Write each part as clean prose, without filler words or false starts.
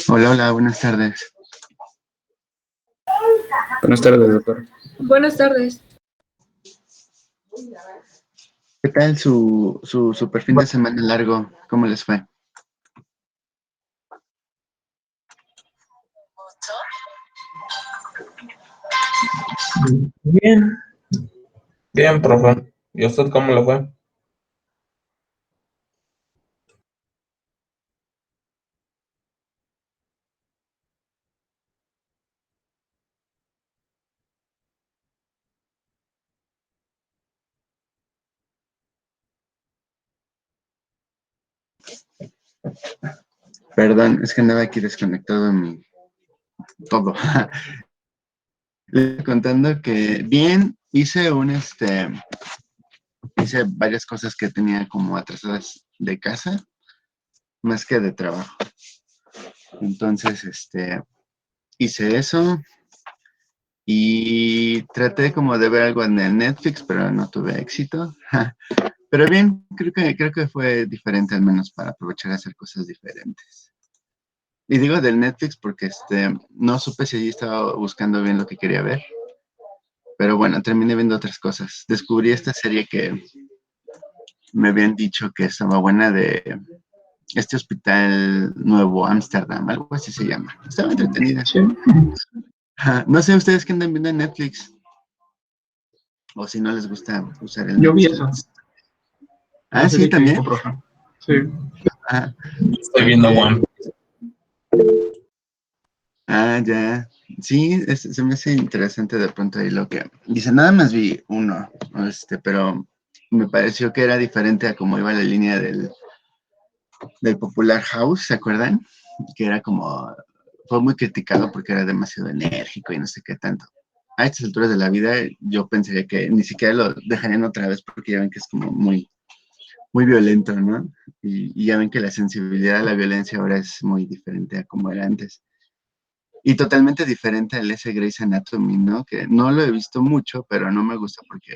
Hola, hola, buenas tardes. Buenas tardes, doctor. Buenas tardes. ¿Qué tal su fin de semana largo? ¿Cómo les fue? Bien, bien, profe. ¿Y usted cómo le fue? Perdón, es que andaba aquí desconectado en mi todo. Les contando que bien, hice varias cosas que tenía como atrasadas de casa, más que de trabajo. Entonces, hice eso y traté como de ver algo en el Netflix, pero no tuve éxito. Pero bien, creo que fue diferente, al menos para aprovechar a hacer cosas diferentes. Y digo del Netflix porque no supe si allí estaba buscando bien lo que quería ver. Pero bueno, terminé viendo otras cosas. Descubrí esta serie que me habían dicho que estaba buena de este hospital Nuevo Ámsterdam, algo así se llama. Estaba entretenida. Sí. Ajá. No sé ustedes qué andan viendo en Netflix. O si no les gusta usar el Yo vi eso. Netflix. La Ah, sí, serie que también. dijo, profe. Sí. Ah, Estoy viendo ok. One. Ah, ya. Sí, se me hace interesante de pronto ahí lo que dice. Nada más vi uno, pero me pareció que era diferente a cómo iba la línea del Popular House, ¿se acuerdan? Que era como, fue muy criticado porque era demasiado enérgico y no sé qué tanto. A estas alturas de la vida, yo pensaría que ni siquiera lo dejarían otra vez porque ya ven que es como muy, muy violento, ¿no? Y ya ven que la sensibilidad a la violencia ahora es muy diferente a como era antes. Y totalmente diferente al ese Grey's Anatomy, ¿no? Que no lo he visto mucho, pero no me gusta porque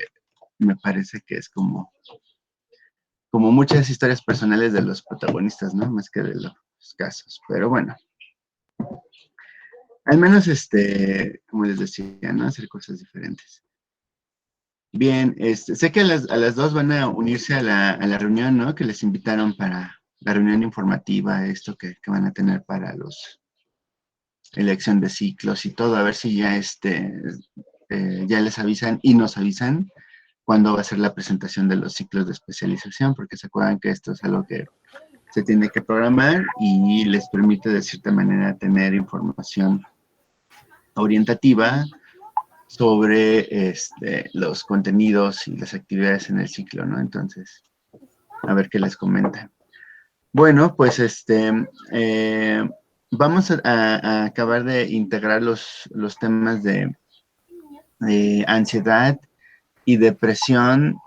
me parece que es como muchas historias personales de los protagonistas, ¿no? Más que de los casos. Pero bueno, al menos, como les decía, ¿no? Hacer cosas diferentes. Bien, sé que a las 2 van a unirse a la reunión, ¿no? Que les invitaron para la reunión informativa, esto que van a tener para los elección de ciclos y todo, a ver si ya les avisan y nos avisan cuándo va a ser la presentación de los ciclos de especialización, porque se acuerdan que esto es algo que se tiene que programar y les permite de cierta manera tener información orientativa sobre los contenidos y las actividades en el ciclo, ¿no? Entonces, a ver qué les comentan. Bueno, pues vamos a acabar de integrar los temas de ansiedad y depresión,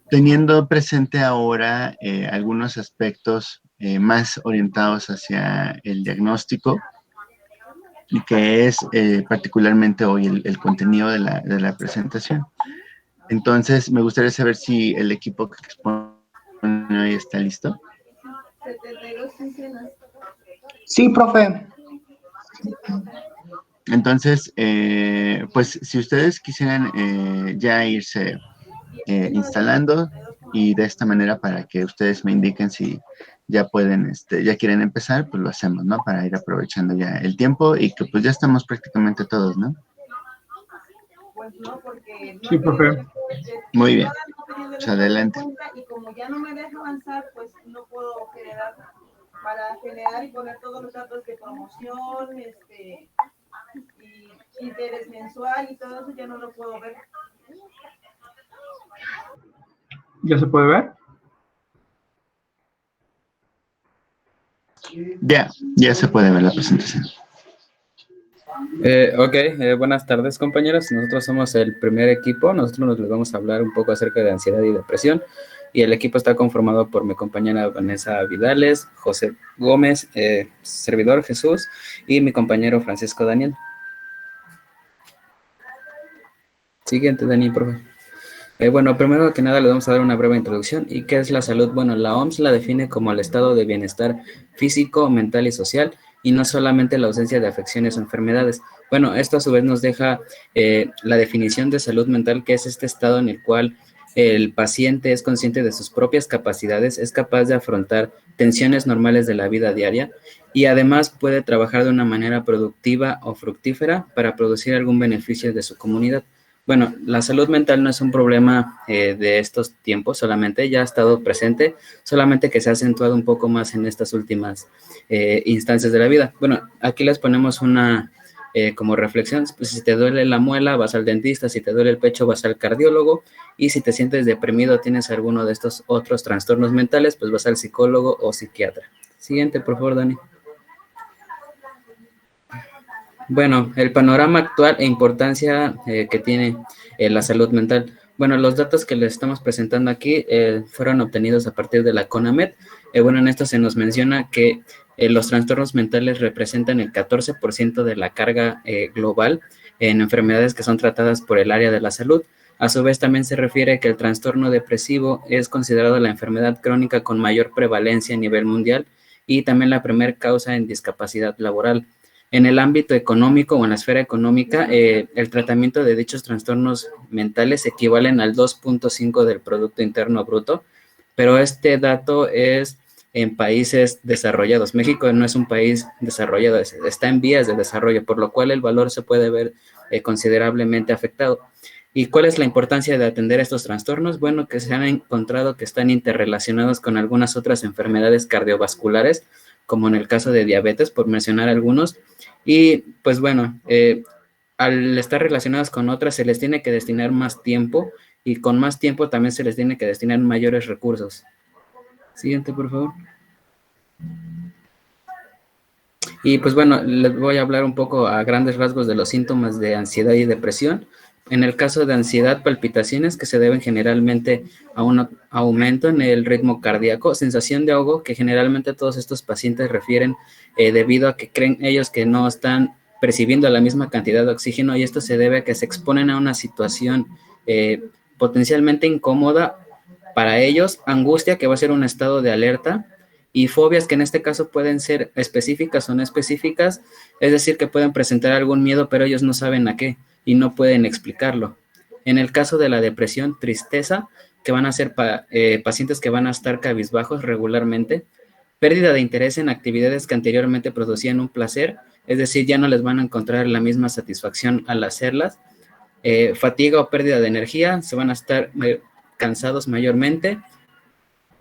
teniendo presente ahora algunos aspectos más orientados hacia el diagnóstico, y que es particularmente hoy el contenido de la presentación. Entonces, me gustaría saber si el equipo que expone hoy está listo. Sí, profe. Entonces, pues si ustedes quisieran ya irse instalando y de esta manera para que ustedes me indiquen si ya pueden, ya quieren empezar, pues lo hacemos, ¿no? Para ir aprovechando ya el tiempo y que pues ya estamos prácticamente todos, ¿no? Sí, profe. Muy bien. Pues adelante. Y como ya no me deja avanzar, pues no puedo generar y poner todos los datos de promoción, y interés mensual y todo eso ya no lo puedo ver. ¿Ya se puede ver? Ya se puede ver la presentación. Buenas tardes, compañeros. Nosotros somos el primer equipo. Nosotros les vamos a hablar un poco acerca de ansiedad y depresión. Y el equipo está conformado por mi compañera Vanessa Vidales, José Gómez, servidor Jesús, y mi compañero Francisco Daniel. Siguiente, Dani, profe. Bueno, primero que nada le vamos a dar una breve introducción. ¿Y qué es la salud? Bueno, la OMS la define como el estado de bienestar físico, mental y social, y no solamente la ausencia de afecciones o enfermedades. Bueno, esto a su vez nos deja la definición de salud mental, que es este estado en el cual el paciente es consciente de sus propias capacidades, es capaz de afrontar tensiones normales de la vida diaria y además puede trabajar de una manera productiva o fructífera para producir algún beneficio de su comunidad. Bueno, la salud mental no es un problema de estos tiempos solamente, ya ha estado presente, solamente que se ha acentuado un poco más en estas últimas instancias de la vida. Bueno, aquí les ponemos una como reflexión, pues si te duele la muela, vas al dentista, si te duele el pecho, vas al cardiólogo, y si te sientes deprimido, tienes alguno de estos otros trastornos mentales, pues vas al psicólogo o psiquiatra. Siguiente, por favor, Dani. Bueno, el panorama actual e importancia que tiene la salud mental. Bueno, los datos que les estamos presentando aquí fueron obtenidos a partir de la CONAMED. Bueno, en esto se nos menciona que los trastornos mentales representan el 14% de la carga global en enfermedades que son tratadas por el área de la salud. A su vez, también se refiere que el trastorno depresivo es considerado la enfermedad crónica con mayor prevalencia a nivel mundial y también la primera causa en discapacidad laboral. En el ámbito económico o en la esfera económica, el tratamiento de dichos trastornos mentales equivalen al 2.5 del Producto Interno Bruto, pero este dato es en países desarrollados. México no es un país desarrollado, está en vías de desarrollo, por lo cual el valor se puede ver considerablemente afectado. ¿Y cuál es la importancia de atender estos trastornos? Bueno, que se han encontrado que están interrelacionados con algunas otras enfermedades cardiovasculares, como en el caso de diabetes, por mencionar algunos, y pues bueno, al estar relacionadas con otras se les tiene que destinar más tiempo y con más tiempo también se les tiene que destinar mayores recursos. Siguiente, por favor. Y pues bueno, les voy a hablar un poco a grandes rasgos de los síntomas de ansiedad y depresión. En el caso de ansiedad, palpitaciones que se deben generalmente a un aumento en el ritmo cardíaco, sensación de ahogo que generalmente todos estos pacientes refieren debido a que creen ellos que no están percibiendo la misma cantidad de oxígeno y esto se debe a que se exponen a una situación potencialmente incómoda para ellos, angustia que va a ser un estado de alerta y fobias que en este caso pueden ser específicas o no específicas, es decir, que pueden presentar algún miedo, pero ellos no saben a qué y no pueden explicarlo. En el caso de la depresión, tristeza, que van a ser pacientes que van a estar cabizbajos regularmente, pérdida de interés en actividades que anteriormente producían un placer, es decir, ya no les van a encontrar la misma satisfacción al hacerlas, fatiga o pérdida de energía, se van a estar cansados mayormente,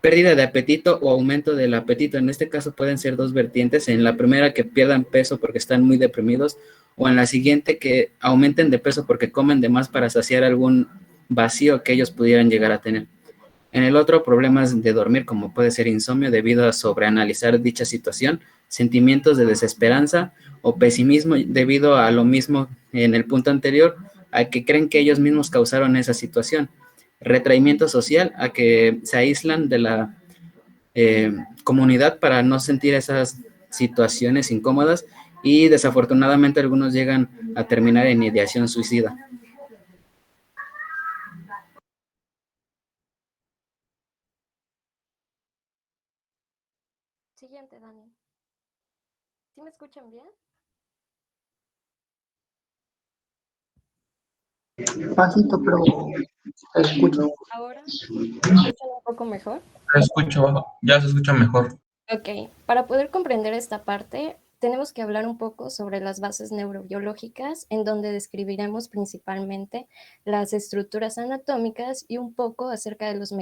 pérdida de apetito o aumento del apetito. En este caso pueden ser dos vertientes. En la primera que pierdan peso porque están muy deprimidos o en la siguiente que aumenten de peso porque comen de más para saciar algún vacío que ellos pudieran llegar a tener. En el otro, problemas de dormir como puede ser insomnio debido a sobreanalizar dicha situación, sentimientos de desesperanza o pesimismo debido a lo mismo en el punto anterior, a que creen que ellos mismos causaron esa situación. Retraimiento social, a que se aíslan de la comunidad para no sentir esas situaciones incómodas y desafortunadamente algunos llegan a terminar en ideación suicida. Siguiente, Dani. ¿Sí me escuchan bien? Bajito, pero te escucho. Ahora, ¿me escuchan un poco mejor? Se escucha, ya se escucha mejor. Ok, para poder comprender esta parte, tenemos que hablar un poco sobre las bases neurobiológicas, en donde describiremos principalmente las estructuras anatómicas y un poco acerca de los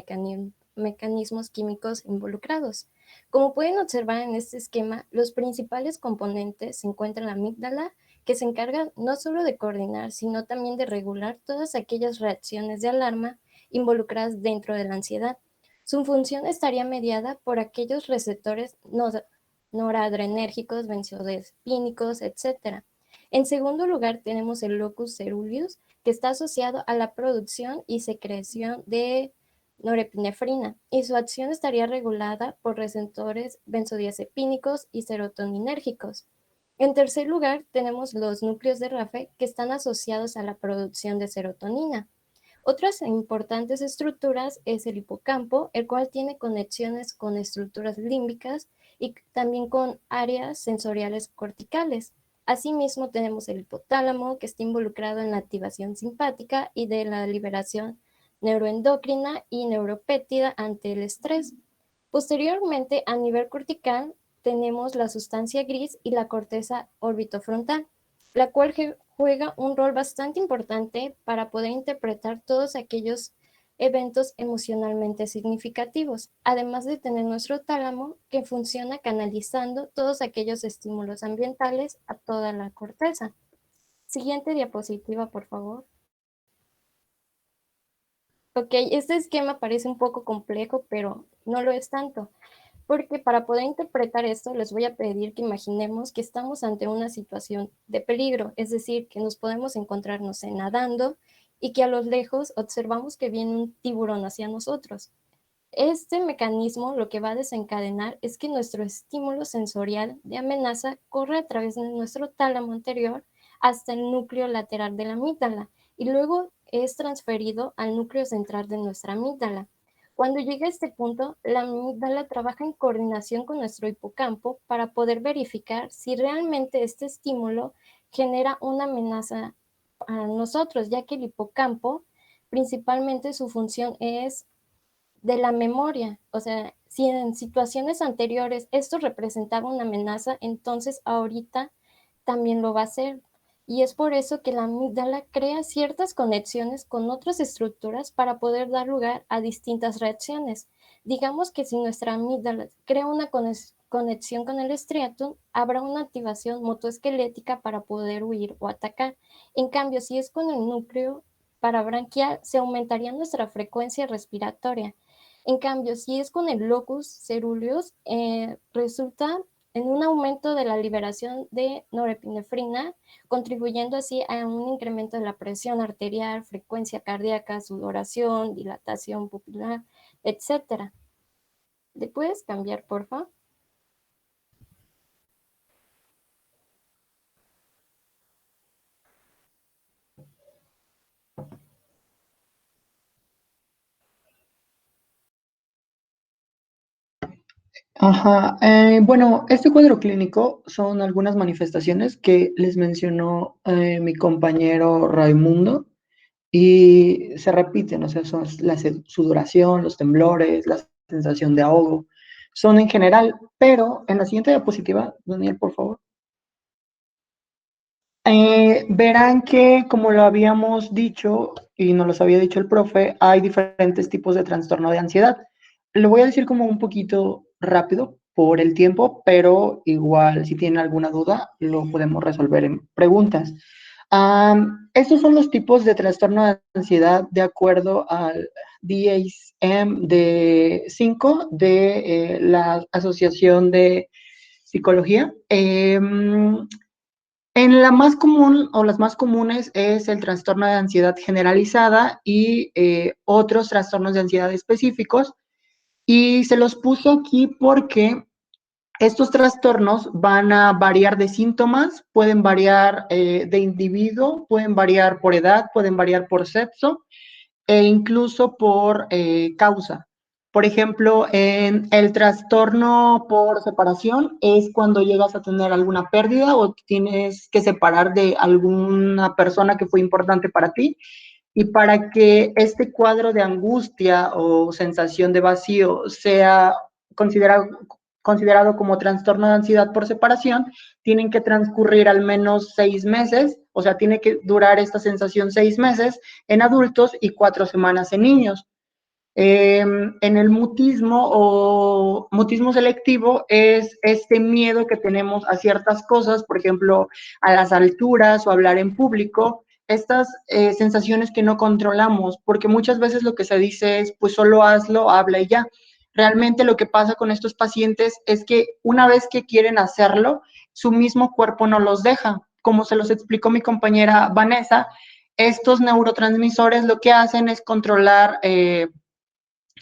mecanismos químicos involucrados. Como pueden observar en este esquema, los principales componentes se encuentran en la amígdala, que se encarga no solo de coordinar, sino también de regular todas aquellas reacciones de alarma involucradas dentro de la ansiedad. Su función estaría mediada por aquellos receptores noradrenérgicos, benzodiazepínicos, etc. En segundo lugar, tenemos el locus ceruleus, que está asociado a la producción y secreción de norepinefrina, y su acción estaría regulada por receptores benzodiazepínicos y serotoninérgicos. En tercer lugar, tenemos los núcleos de Rafe, que están asociados a la producción de serotonina. Otras importantes estructuras es el hipocampo, el cual tiene conexiones con estructuras límbicas y también con áreas sensoriales corticales. Asimismo, tenemos el hipotálamo, que está involucrado en la activación simpática y de la liberación neuroendocrina y neuropéptida ante el estrés. Posteriormente, a nivel cortical, tenemos la sustancia gris y la corteza orbitofrontal, la cual juega un rol bastante importante para poder interpretar todos aquellos eventos emocionalmente significativos, además de tener nuestro tálamo que funciona canalizando todos aquellos estímulos ambientales a toda la corteza. Siguiente diapositiva, por favor. Ok, este esquema parece un poco complejo, pero no lo es tanto, porque para poder interpretar esto les voy a pedir que imaginemos que estamos ante una situación de peligro, es decir, que nos podemos encontrar, no sé, nadando y que a lo lejos observamos que viene un tiburón hacia nosotros. Este mecanismo lo que va a desencadenar es que nuestro estímulo sensorial de amenaza corre a través de nuestro tálamo anterior hasta el núcleo lateral de la amígdala y luego es transferido al núcleo central de nuestra amígdala. Cuando llega a este punto, la amígdala trabaja en coordinación con nuestro hipocampo para poder verificar si realmente este estímulo genera una amenaza a nosotros, ya que el hipocampo principalmente su función es de la memoria. O sea, si en situaciones anteriores esto representaba una amenaza, entonces ahorita también lo va a hacer. Y es por eso que la amígdala crea ciertas conexiones con otras estructuras para poder dar lugar a distintas reacciones. Digamos que si nuestra amígdala crea una conexión con el estriatum, habrá una activación motoesquelética para poder huir o atacar. En cambio, si es con el núcleo parabranquial, se aumentaría nuestra frecuencia respiratoria. En cambio, si es con el locus ceruleus, resulta en un aumento de la liberación de norepinefrina, contribuyendo así a un incremento de la presión arterial, frecuencia cardíaca, sudoración, dilatación pupilar, etc. ¿Le puedes cambiar, por favor? Ajá, bueno, este cuadro clínico son algunas manifestaciones que les mencionó mi compañero Raimundo y se repiten, o sea, son la sudoración, los temblores, la sensación de ahogo, son en general, pero en la siguiente diapositiva, Daniel, por favor. Verán que, como lo habíamos dicho, y nos lo había dicho el profe, hay diferentes tipos de trastorno de ansiedad. Lo voy a decir como un poquito rápido por el tiempo, pero igual si tienen alguna duda, lo podemos resolver en preguntas. Estos son los tipos de trastorno de ansiedad de acuerdo al DSM de 5 de la Asociación de Psicología. En la más común o las más comunes es el trastorno de ansiedad generalizada y otros trastornos de ansiedad específicos. Y se los puse aquí porque estos trastornos van a variar de síntomas, pueden variar de individuo, pueden variar por edad, pueden variar por sexo e incluso por causa. Por ejemplo, en el trastorno por separación es cuando llegas a tener alguna pérdida o tienes que separar de alguna persona que fue importante para ti. Y para que este cuadro de angustia o sensación de vacío sea considerado como trastorno de ansiedad por separación, tienen que transcurrir al menos 6 meses, o sea, tiene que durar esta sensación 6 meses en adultos y 4 semanas en niños. En el mutismo o mutismo selectivo es este miedo que tenemos a ciertas cosas, por ejemplo, a las alturas o hablar en público, estas sensaciones que no controlamos, porque muchas veces lo que se dice es, pues solo hazlo, habla y ya. Realmente lo que pasa con estos pacientes es que una vez que quieren hacerlo, su mismo cuerpo no los deja. Como se los explicó mi compañera Vanessa, estos neurotransmisores lo que hacen es controlar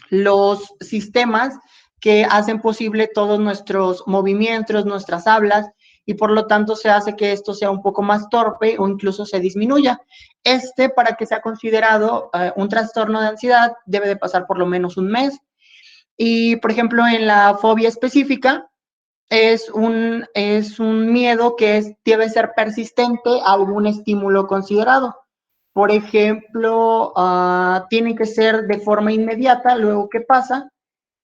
los sistemas que hacen posible todos nuestros movimientos, nuestras hablas, y por lo tanto se hace que esto sea un poco más torpe o incluso se disminuya. Para que sea considerado un trastorno de ansiedad, debe de pasar por lo menos un mes. Y, por ejemplo, en la fobia específica, es un miedo que debe ser persistente a algún estímulo considerado. Por ejemplo, tiene que ser de forma inmediata, luego qué pasa,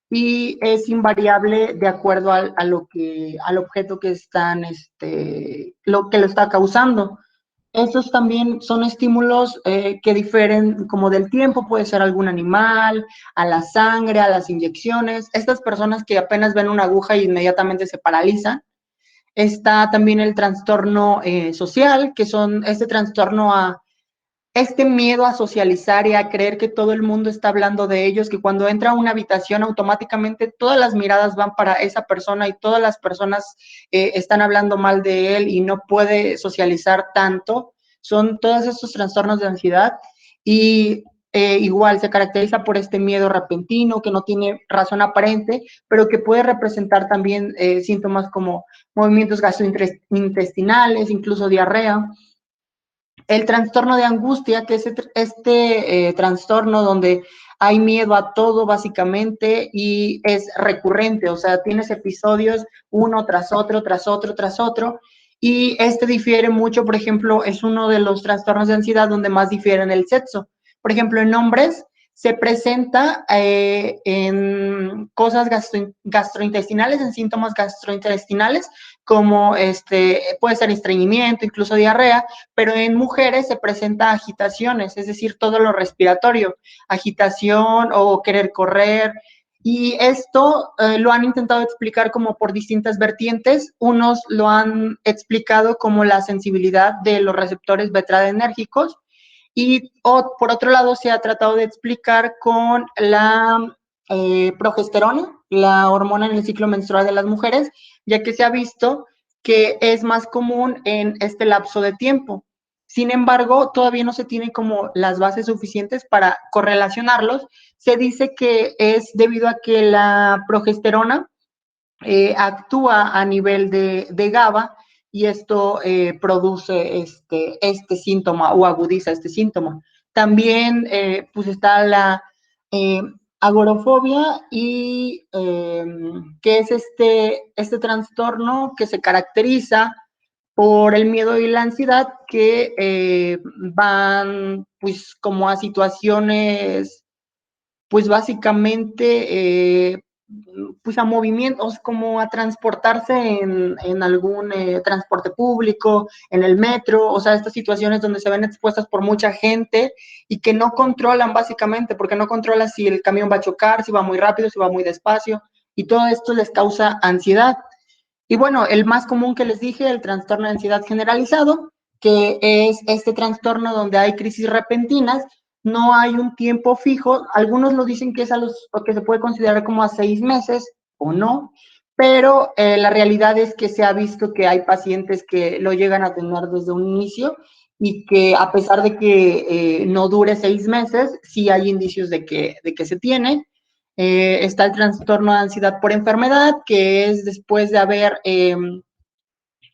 y es invariable de acuerdo al objeto que lo que lo está causando. Estos también son estímulos que difieren como del tiempo, puede ser algún animal, a la sangre, a las inyecciones. Estas personas que apenas ven una aguja e inmediatamente se paralizan. Está también el trastorno social, que son este trastorno este miedo a socializar y a creer que todo el mundo está hablando de ellos, que cuando entra a una habitación automáticamente todas las miradas van para esa persona y todas las personas están hablando mal de él y no puede socializar tanto. Son todos estos trastornos de ansiedad y igual se caracteriza por este miedo repentino que no tiene razón aparente, pero que puede representar también síntomas como movimientos gastrointestinales, incluso diarrea. El trastorno de angustia, que es trastorno donde hay miedo a todo básicamente y es recurrente, o sea, tienes episodios uno tras otro, tras otro, tras otro, y difiere mucho, por ejemplo, es uno de los trastornos de ansiedad donde más difiere en el sexo. Por ejemplo, en hombres se presenta en cosas gastrointestinales, en síntomas gastrointestinales, como puede ser estreñimiento, incluso diarrea, pero en mujeres se presenta agitaciones, es decir, todo lo respiratorio, agitación o querer correr. Y esto lo han intentado explicar como por distintas vertientes. Unos lo han explicado como la sensibilidad de los receptores beta-adrenérgicos y por otro lado se ha tratado de explicar con la progesterona, la hormona en el ciclo menstrual de las mujeres, ya que se ha visto que es más común en este lapso de tiempo. Sin embargo, todavía no se tienen como las bases suficientes para correlacionarlos. Se dice que es debido a que la progesterona actúa a nivel de GABA y esto produce este síntoma o agudiza este síntoma. También pues está la agorafobia y que es este trastorno que se caracteriza por el miedo y la ansiedad que van pues como a situaciones pues básicamente pues a movimientos, como a transportarse en algún transporte público, en el metro, o sea, estas situaciones donde se ven expuestas por mucha gente y que no controlan básicamente, porque no controlan si el camión va a chocar, si va muy rápido, si va muy despacio, y todo esto les causa ansiedad. Y bueno, el más común que les dije, el trastorno de ansiedad generalizado, que es este trastorno donde hay crisis repentinas, no hay un tiempo fijo, algunos lo dicen que es lo que se puede considerar como a 6 meses o no, pero la realidad es que se ha visto que hay pacientes que lo llegan a tener desde un inicio y que a pesar de que no dure 6 meses, sí hay indicios de que se tiene. Está el trastorno de ansiedad por enfermedad, que es después de haber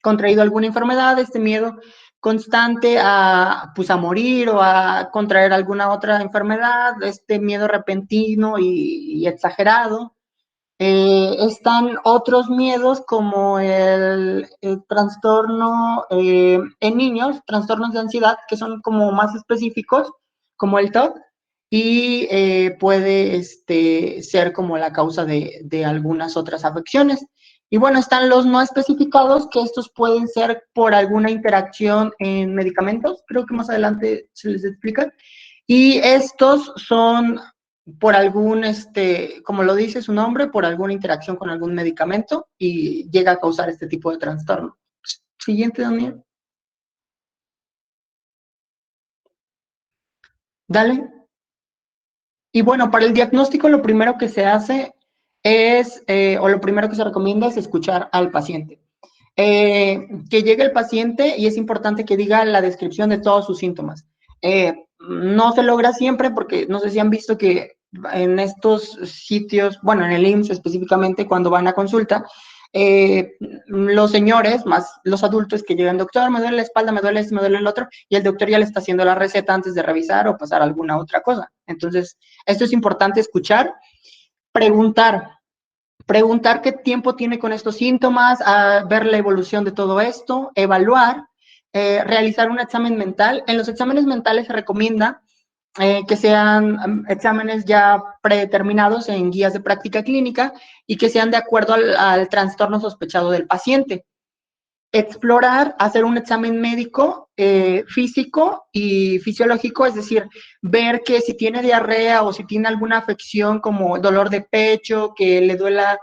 contraído alguna enfermedad, este miedo constante pues a morir o a contraer alguna otra enfermedad, este miedo repentino y exagerado. Están otros miedos como el trastorno en niños, trastornos de ansiedad que son como más específicos, como el TOC, y puede ser como la causa de algunas otras afecciones. Y bueno, están los no especificados, que estos pueden ser por alguna interacción en medicamentos, creo que más adelante se les explica, y estos son por algún, como lo dice su nombre, por alguna interacción con algún medicamento y llega a causar este tipo de trastorno. Siguiente, Daniel. Dale. Y bueno, para el diagnóstico lo primero que se hace es, o lo primero que se recomienda es escuchar al paciente. Que llegue el paciente y es importante que diga la descripción de todos sus síntomas. No se logra siempre porque no sé si han visto que en estos sitios, bueno, en el IMSS específicamente, cuando van a consulta, los señores, más los adultos que llegan, doctor, me duele la espalda, me duele esto, me duele el otro, y el doctor ya le está haciendo la receta antes de revisar o pasar alguna otra cosa. Entonces, esto es importante escuchar, preguntar qué tiempo tiene con estos síntomas, ver la evolución de todo esto, evaluar, realizar un examen mental. En los exámenes mentales se recomienda que sean exámenes ya predeterminados en guías de práctica clínica y que sean de acuerdo al trastorno sospechado del paciente. Explorar, hacer un examen médico, físico y fisiológico, es decir, ver que si tiene diarrea o si tiene alguna afección como dolor de pecho, que le duela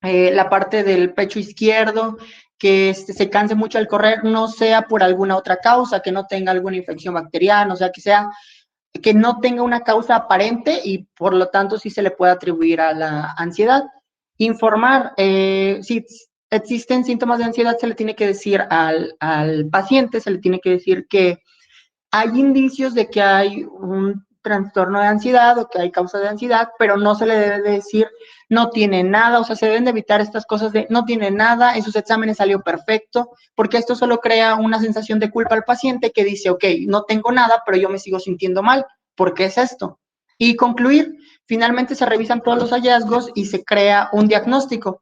la parte del pecho izquierdo, que se canse mucho al correr, no sea por alguna otra causa, que no tenga alguna infección bacteriana, o sea, que no tenga una causa aparente y por lo tanto sí se le puede atribuir a la ansiedad. Informar, si existen síntomas de ansiedad, se le tiene que decir al paciente, se le tiene que decir que hay indicios de que hay un trastorno de ansiedad o que hay causa de ansiedad, pero no se le debe decir no tiene nada, o sea, se deben de evitar estas cosas de no tiene nada, en sus exámenes salió perfecto, porque esto solo crea una sensación de culpa al paciente que dice, ok, no tengo nada, pero yo me sigo sintiendo mal, ¿por qué es esto? Y concluir, finalmente se revisan todos los hallazgos y se crea un diagnóstico.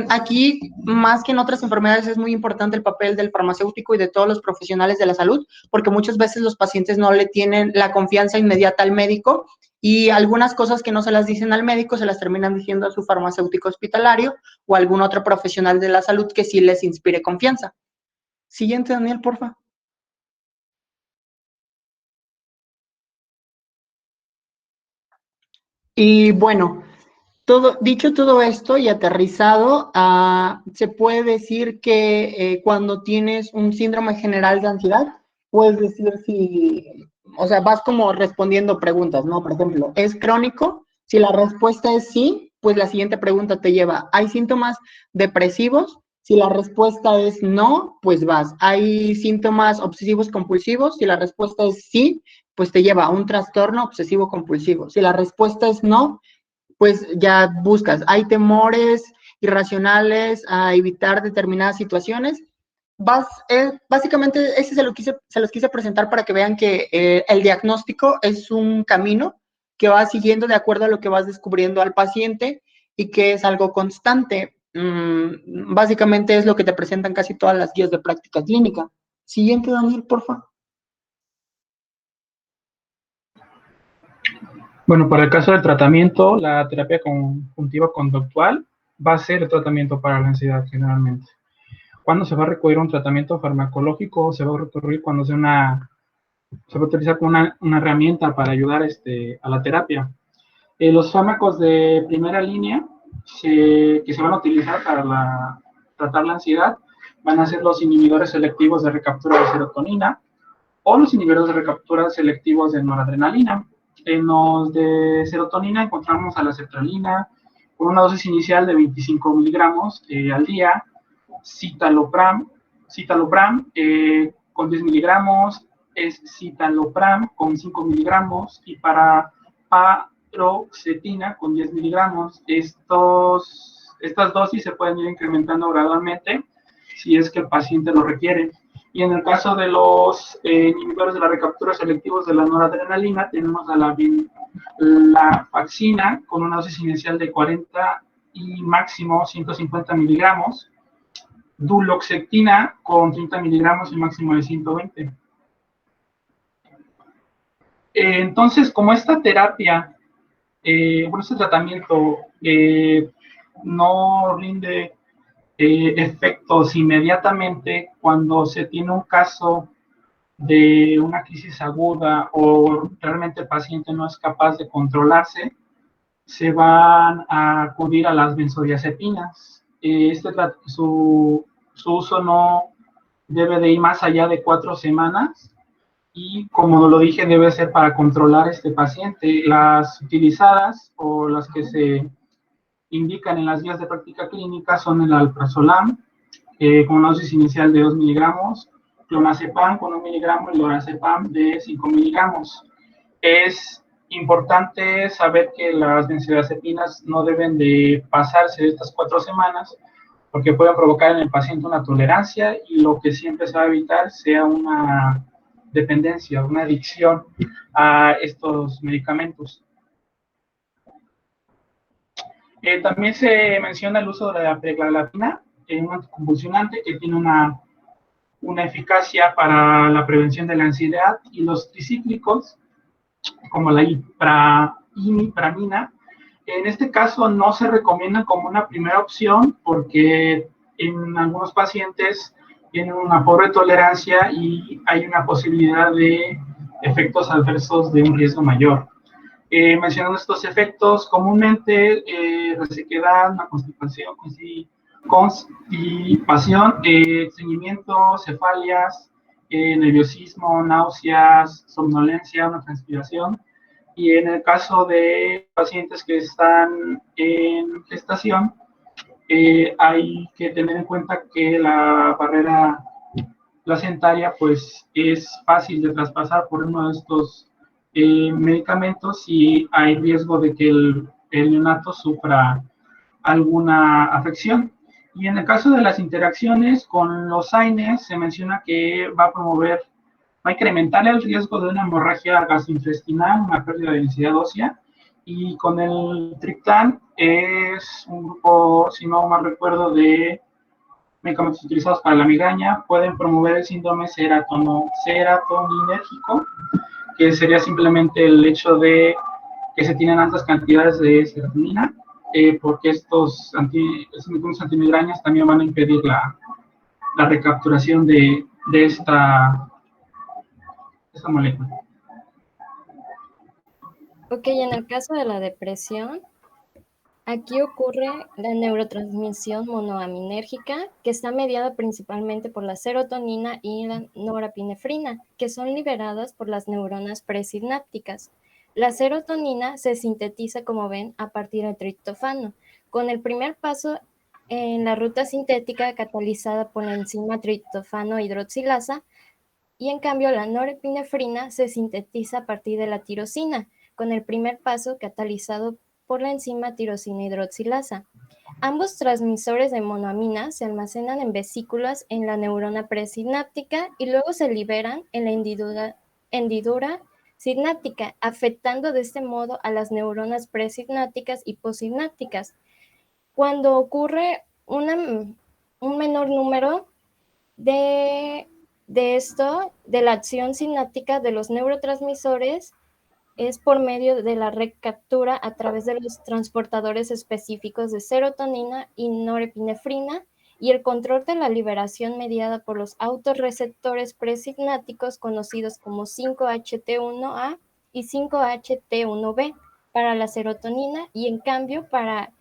Aquí, más que en otras enfermedades, es muy importante el papel del farmacéutico y de todos los profesionales de la salud, porque muchas veces los pacientes no le tienen la confianza inmediata al médico y algunas cosas que no se las dicen al médico se las terminan diciendo a su farmacéutico hospitalario o a algún otro profesional de la salud que sí les inspire confianza. Siguiente, Daniel, porfa. Y bueno, dicho todo esto y aterrizado, se puede decir que cuando tienes un síndrome general de ansiedad, puedes decir si, o sea, vas como respondiendo preguntas, ¿no? Por ejemplo, ¿es crónico? Si la respuesta es sí, pues la siguiente pregunta te lleva, ¿hay síntomas depresivos? Si la respuesta es no, pues vas. ¿Hay síntomas obsesivos compulsivos? Si la respuesta es sí, pues te lleva a un trastorno obsesivo compulsivo. Si la respuesta es no, pues ya buscas. Hay temores irracionales a evitar determinadas situaciones. Básicamente, ese se los quise presentar para que vean que el diagnóstico es un camino que vas siguiendo de acuerdo a lo que vas descubriendo al paciente y que es algo constante. Básicamente es lo que te presentan casi todas las guías de práctica clínica. Siguiente, Daniel, por favor. Bueno, para el caso del tratamiento, la terapia conjuntiva conductual va a ser el tratamiento para la ansiedad generalmente. ¿Cuándo se va a recurrir a un tratamiento farmacológico? Se va a recurrir cuando se va a utilizar como una herramienta para ayudar a la terapia. Los fármacos de primera línea que se van a utilizar para tratar la ansiedad van a ser los inhibidores selectivos de recaptura de serotonina o los inhibidores de recaptura selectivos de noradrenalina. En los de serotonina encontramos a la sertralina con una dosis inicial de 25 miligramos al día, citalopram con 10 miligramos, es citalopram con 5 miligramos y para paroxetina con 10 miligramos. Estas dosis se pueden ir incrementando gradualmente si es que el paciente lo requiere. Y en el caso de los inhibidores de la recaptura selectivos de la noradrenalina, tenemos a la vaccina con una dosis inicial de 40 y máximo 150 miligramos, duloxetina con 30 miligramos y máximo de 120. Entonces, como esta terapia, este tratamiento no rinde efectos inmediatamente cuando se tiene un caso de una crisis aguda o realmente el paciente no es capaz de controlarse, se van a acudir a las benzodiazepinas. Su uso no debe de ir más allá de 4 semanas y, como lo dije, debe ser para controlar este paciente. Las utilizadas o las que se indican en las guías de práctica clínica son el alprazolam, con una dosis inicial de 2 miligramos, clonazepam con 1 miligramo y lorazepam de 5 miligramos. Es importante saber que las benzodiazepinas no deben de pasarse de estas 4 semanas porque pueden provocar en el paciente una tolerancia y lo que siempre se va a evitar sea una dependencia, una adicción a estos medicamentos. También se menciona el uso de la pregabalina, un anticonvulsionante que tiene una eficacia para la prevención de la ansiedad, y los tricíclicos, como la imipramina, en este caso no se recomiendan como una primera opción porque en algunos pacientes tienen una pobre tolerancia y hay una posibilidad de efectos adversos de un riesgo mayor. Mencionando estos efectos, comúnmente resequedad, una constipación, estreñimiento, cefalias, nerviosismo, náuseas, somnolencia, una transpiración. Y en el caso de pacientes que están en gestación, hay que tener en cuenta que la barrera placentaria pues es fácil de traspasar por uno de estos medicamentos y hay riesgo de que el neonato sufra alguna afección. Y en el caso de las interacciones con los AINES, se menciona que va a incrementar el riesgo de una hemorragia gastrointestinal, una pérdida de densidad ósea, y con el triptán es un grupo, si no mal recuerdo, de medicamentos utilizados para la migraña, pueden promover el síndrome serotoninérgico, que sería simplemente el hecho de que se tienen altas cantidades de serotonina, porque estos medicamentos antimigrañas también van a impedir la recapturación de esta molécula. Ok, en el caso de la depresión, aquí ocurre la neurotransmisión monoaminérgica, que está mediada principalmente por la serotonina y la norepinefrina, que son liberadas por las neuronas presinápticas. La serotonina se sintetiza, como ven, a partir del triptófano, con el primer paso en la ruta sintética catalizada por la enzima triptófano hidroxilasa, y en cambio la norepinefrina se sintetiza a partir de la tirosina, con el primer paso catalizado por la enzima tirosina hidroxilasa. Ambos transmisores de monoamina se almacenan en vesículas en la neurona presináptica y luego se liberan en la hendidura sináptica, afectando de este modo a las neuronas presinápticas y postsinápticas. Cuando ocurre un menor número de la acción sináptica de los neurotransmisores, es por medio de la recaptura a través de los transportadores específicos de serotonina y norepinefrina y el control de la liberación mediada por los autorreceptores presinápticos conocidos como 5-HT1A y 5-HT1B para la serotonina, y en cambio para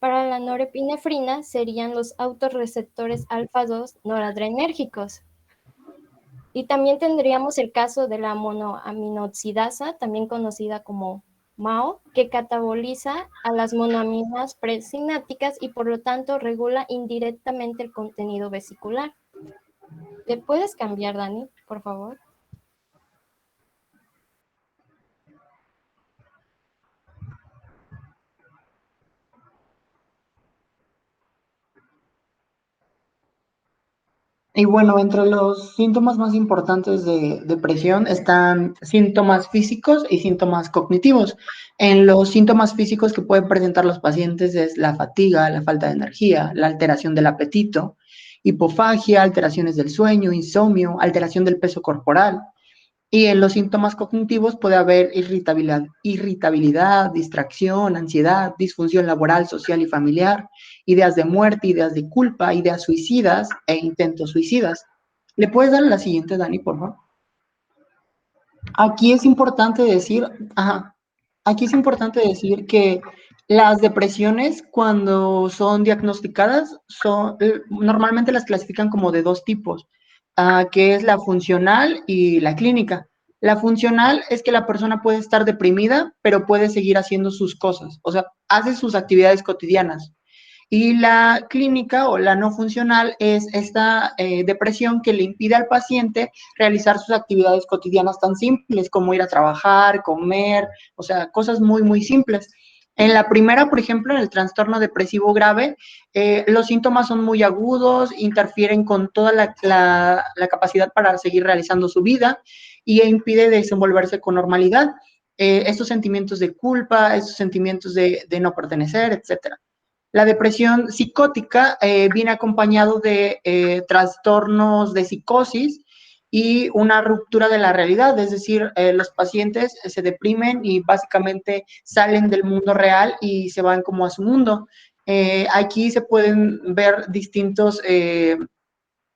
la norepinefrina serían los autorreceptores alfa-2 noradrenérgicos. Y también tendríamos el caso de la monoaminoxidasa, también conocida como MAO, que cataboliza a las monoaminas presinápticas y por lo tanto regula indirectamente el contenido vesicular. ¿Le puedes cambiar, Dani, por favor? Y bueno, entre los síntomas más importantes de depresión están síntomas físicos y síntomas cognitivos. En los síntomas físicos que pueden presentar los pacientes es la fatiga, la falta de energía, la alteración del apetito, hipofagia, alteraciones del sueño, insomnio, alteración del peso corporal. Y en los síntomas cognitivos puede haber irritabilidad, distracción, ansiedad, disfunción laboral, social y familiar, ideas de muerte, ideas de culpa, ideas suicidas e intentos suicidas. ¿Le puedes dar la siguiente, Dani, por favor? Aquí es importante decir que las depresiones, cuando son diagnosticadas, normalmente las clasifican como de dos tipos, que es la funcional y la clínica. La funcional es que la persona puede estar deprimida, pero puede seguir haciendo sus cosas, o sea, hace sus actividades cotidianas. Y la clínica o la no funcional es esta depresión que le impide al paciente realizar sus actividades cotidianas tan simples como ir a trabajar, comer, o sea, cosas muy, muy simples. En la primera, por ejemplo, en el trastorno depresivo grave, los síntomas son muy agudos, interfieren con toda la capacidad para seguir realizando su vida y impide desenvolverse con normalidad. Estos sentimientos de culpa, estos sentimientos de no pertenecer, etcétera. La depresión psicótica viene acompañado de trastornos de psicosis y una ruptura de la realidad, es decir, los pacientes se deprimen y básicamente salen del mundo real y se van como a su mundo. Aquí se pueden ver distintos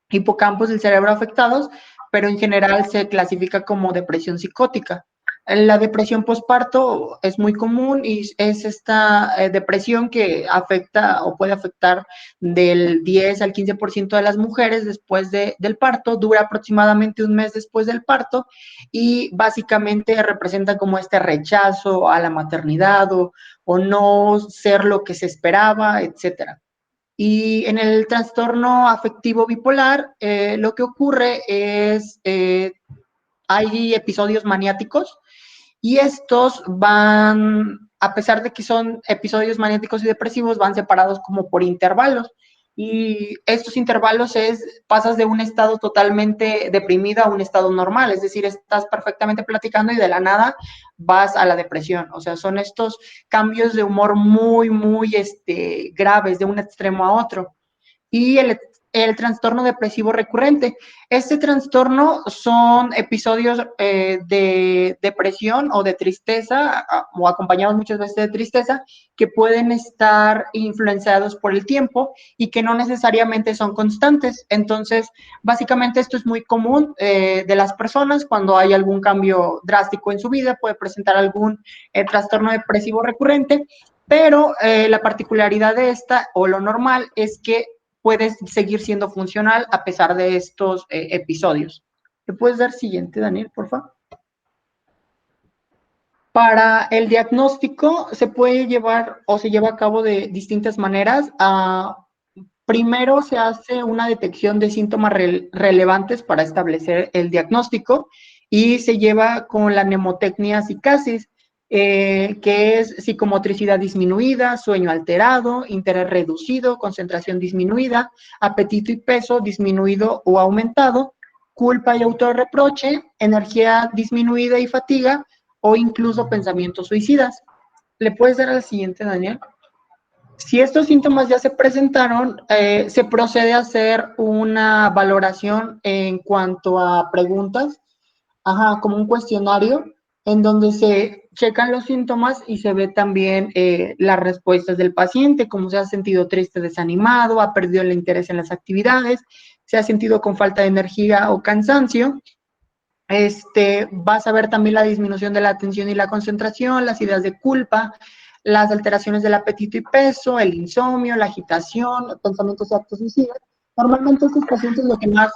hipocampos del cerebro afectados, pero en general se clasifica como depresión psicótica. La depresión postparto es muy común y es esta depresión que afecta o puede afectar del 10 al 15% de las mujeres después del parto, dura aproximadamente un mes después del parto y básicamente representa como este rechazo a la maternidad o no ser lo que se esperaba, etcétera. Y en el trastorno afectivo bipolar, lo que ocurre es, hay episodios maniáticos y estos van, a pesar de que son episodios maniáticos y depresivos, van separados como por intervalos. Y estos intervalos pasas de un estado totalmente deprimido a un estado normal, es decir, estás perfectamente platicando y de la nada vas a la depresión. O sea, son estos cambios de humor muy, muy graves de un extremo a otro. Y el trastorno depresivo recurrente. Este trastorno son episodios de depresión o de tristeza, o acompañados muchas veces de tristeza, que pueden estar influenciados por el tiempo y que no necesariamente son constantes. Entonces, básicamente esto es muy común de las personas cuando hay algún cambio drástico en su vida, puede presentar algún trastorno depresivo recurrente, pero la particularidad de esta, o lo normal, es que puedes seguir siendo funcional a pesar de estos episodios. ¿Me puedes dar siguiente, Daniel, por favor? Para el diagnóstico se puede llevar o se lleva a cabo de distintas maneras. Primero se hace una detección de síntomas relevantes para establecer el diagnóstico y se lleva con la mnemotecnia SICASIS, que es psicomotricidad disminuida, sueño alterado, interés reducido, concentración disminuida, apetito y peso disminuido o aumentado, culpa y autorreproche, energía disminuida y fatiga, o incluso pensamientos suicidas. ¿Le puedes dar al siguiente, Daniel? Si estos síntomas ya se presentaron, se procede a hacer una valoración en cuanto a preguntas, como un cuestionario, en donde se checan los síntomas y se ve también las respuestas del paciente, cómo se ha sentido triste, desanimado, ha perdido el interés en las actividades, se ha sentido con falta de energía o cansancio. Vas a ver también la disminución de la atención y la concentración, las ideas de culpa, las alteraciones del apetito y peso, el insomnio, la agitación, pensamientos y actos suicidas. Normalmente estos pacientes lo que más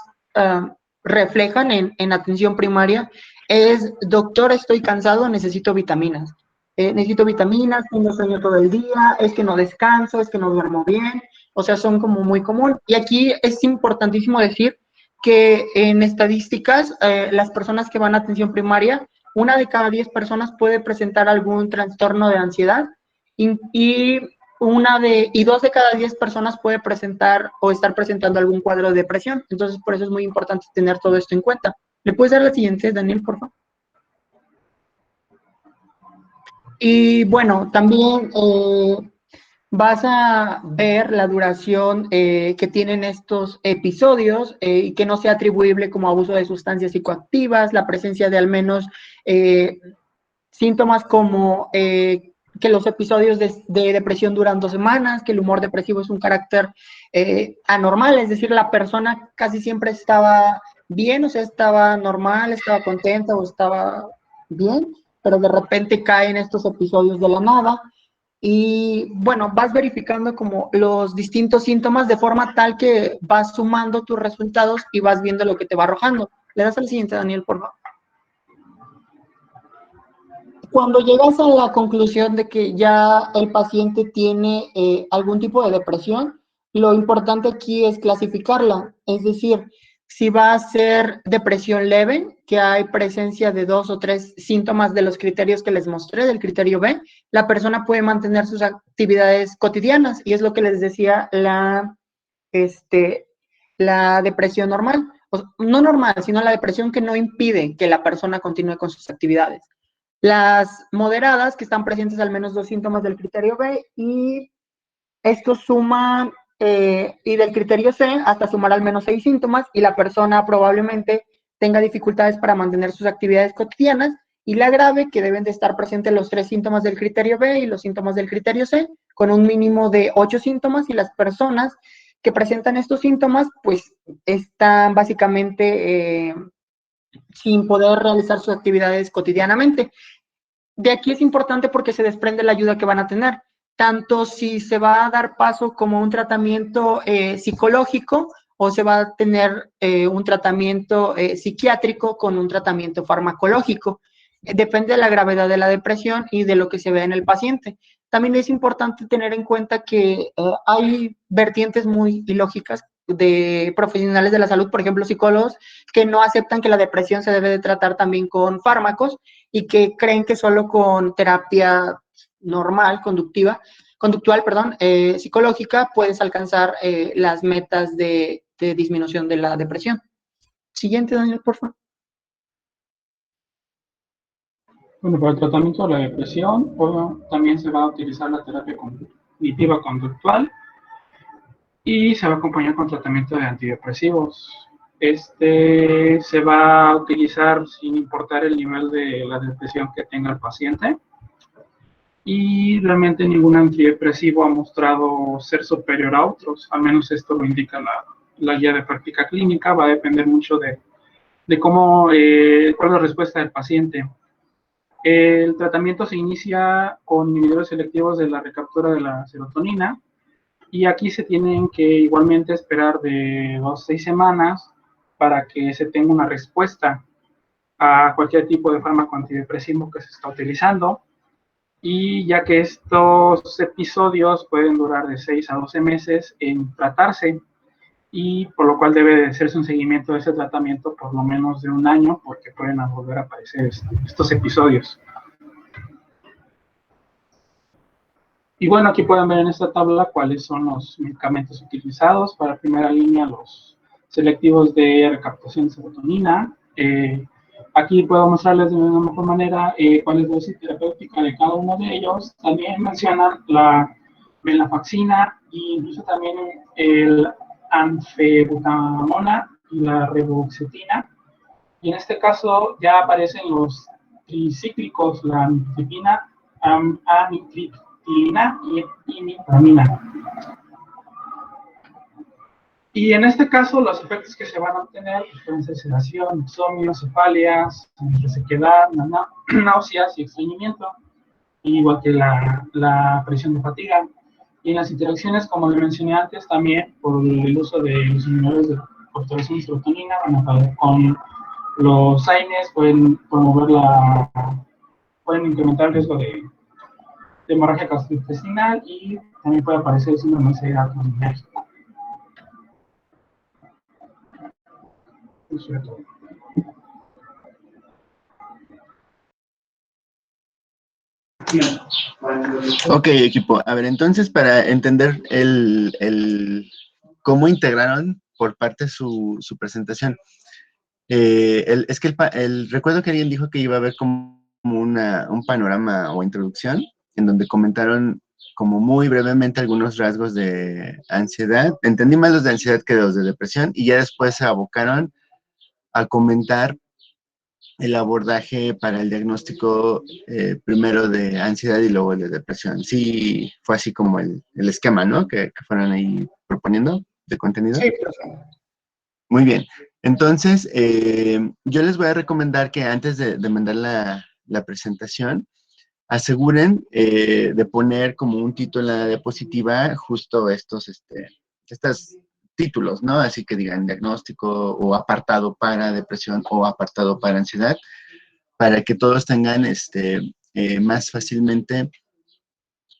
reflejan en atención primaria es: doctor, estoy cansado, necesito vitaminas. Tengo sueño todo el día, es que no descanso, es que no duermo bien. O sea, son como muy común. Y aquí es importantísimo decir que en estadísticas, las personas que van a atención primaria, 1 de cada 10 personas puede presentar algún trastorno de ansiedad y 2 de cada 10 personas puede presentar o estar presentando algún cuadro de depresión. Entonces, por eso es muy importante tener todo esto en cuenta. ¿Le puedes dar la siguiente, Daniel, por favor? Y bueno, también vas a ver la duración que tienen estos episodios y que no sea atribuible como abuso de sustancias psicoactivas, la presencia de al menos síntomas como que los episodios de depresión duran 2 semanas, que el humor depresivo es un carácter anormal, es decir, la persona casi siempre estaba bien, o sea, estaba normal, estaba contenta o estaba bien, pero de repente caen estos episodios de la nada. Y bueno, vas verificando como los distintos síntomas de forma tal que vas sumando tus resultados y vas viendo lo que te va arrojando. Le das al siguiente, Daniel, por favor. Cuando llegas a la conclusión de que ya el paciente tiene algún tipo de depresión, lo importante aquí es clasificarla. Es decir, si va a ser depresión leve, que hay presencia de 2 o 3 síntomas de los criterios que les mostré, del criterio B, la persona puede mantener sus actividades cotidianas, y es lo que les decía la depresión normal, no normal, sino la depresión que no impide que la persona continúe con sus actividades. Las moderadas, que están presentes al menos 2 síntomas del criterio B, y esto suma, y del criterio C, hasta sumar al menos 6 síntomas, y la persona probablemente tenga dificultades para mantener sus actividades cotidianas, y la grave, que deben de estar presentes los 3 síntomas del criterio B y los síntomas del criterio C, con un mínimo de 8 síntomas, y las personas que presentan estos síntomas, pues están básicamente sin poder realizar sus actividades cotidianamente. De aquí es importante porque se desprende la ayuda que van a tener, tanto si se va a dar paso como un tratamiento psicológico, o se va a tener un tratamiento psiquiátrico con un tratamiento farmacológico. Depende de la gravedad de la depresión y de lo que se ve en el paciente. También es importante tener en cuenta que hay vertientes muy ilógicas de profesionales de la salud, por ejemplo, psicólogos, que no aceptan que la depresión se debe de tratar también con fármacos, y que creen que solo con terapia normal, conductual, psicológica, puedes alcanzar las metas de disminución de la depresión. Siguiente, Daniel, por favor. Bueno, para el tratamiento de la depresión, también se va a utilizar la terapia cognitiva conductual y se va a acompañar con tratamiento de antidepresivos. Se va a utilizar sin importar el nivel de la depresión que tenga el paciente, y realmente ningún antidepresivo ha mostrado ser superior a otros, al menos esto lo indica la guía de práctica clínica. Va a depender mucho de cómo, cuál es la respuesta del paciente. El tratamiento se inicia con inhibidores selectivos de la recaptura de la serotonina, y aquí se tienen que igualmente esperar de 2 a 6 semanas para que se tenga una respuesta a cualquier tipo de fármaco antidepresivo que se está utilizando, y ya que estos episodios pueden durar de 6 a 12 meses en tratarse, y por lo cual debe de hacerse un seguimiento de ese tratamiento por lo menos de 1 año, porque pueden volver a aparecer estos episodios. Y bueno, aquí pueden ver en esta tabla cuáles son los medicamentos utilizados. Para primera línea, los selectivos de recaptación de serotonina. Aquí puedo mostrarles de una mejor manera cuál es la dosis terapéutica de cada uno de ellos. También mencionan la venlafaxina, e incluso también el anfebutamona y la reboxetina. Y en este caso ya aparecen los tricíclicos, la amitriptilina, y imipramina. Y en este caso, los efectos que se van a obtener pueden ser sedación, insomnio, cefaleas, resequedad, náuseas y estreñimiento, igual que la presión de fatiga. Y en las interacciones, como le mencioné antes, también por el uso de los inhibidores de recaptación de serotonina, con los AINES pueden incrementar el riesgo de hemorragia gastrointestinal, y también puede aparecer el síndrome de ansiedad crónico. Ok, equipo. A ver, entonces, para entender cómo integraron por parte su presentación, es que recuerdo que alguien dijo que iba a haber como un panorama o introducción en donde comentaron como muy brevemente algunos rasgos de ansiedad. Entendí más los de ansiedad que los de depresión, y ya después se abocaron a comentar el abordaje para el diagnóstico, primero de ansiedad y luego de depresión. Sí, fue así como el esquema, ¿no? Que fueron ahí proponiendo de contenido. Sí, perfecto. Muy bien. Entonces, yo les voy a recomendar que antes de mandar la presentación, aseguren de poner como un título en la diapositiva justo estos títulos, ¿no? Así que digan diagnóstico o apartado para depresión o apartado para ansiedad, para que todos tengan más fácilmente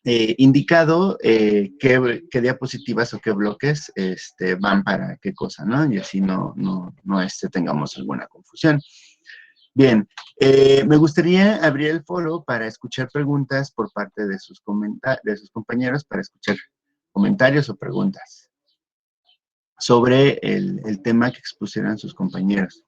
indicado qué diapositivas o qué bloques van para qué cosa, ¿no? Y así no tengamos alguna confusión. Bien, me gustaría abrir el foro para escuchar preguntas por parte de sus compañeros, para escuchar comentarios o preguntas sobre el tema que expusieran sus compañeros.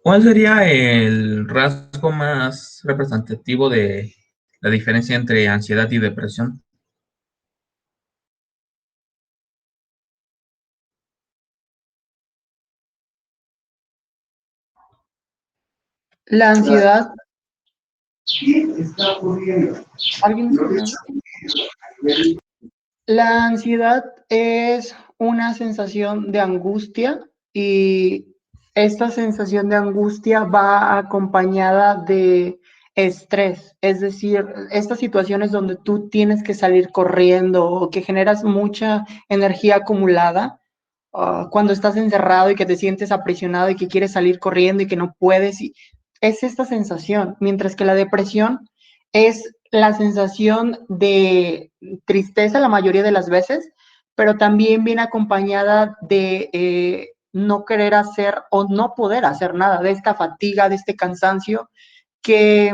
¿Cuál sería el rasgo más representativo de la diferencia entre ansiedad y depresión? La ansiedad. ¿Alguien está hablando? La ansiedad es una sensación de angustia y esta sensación de angustia va acompañada de estrés, es decir, estas situaciones donde tú tienes que salir corriendo o que generas mucha energía acumulada, cuando estás encerrado y que te sientes aprisionado y que quieres salir corriendo y que no puedes, y es esta sensación, mientras que la depresión es la sensación de tristeza la mayoría de las veces, pero también viene acompañada de no querer hacer o no poder hacer nada, de esta fatiga, de este cansancio, que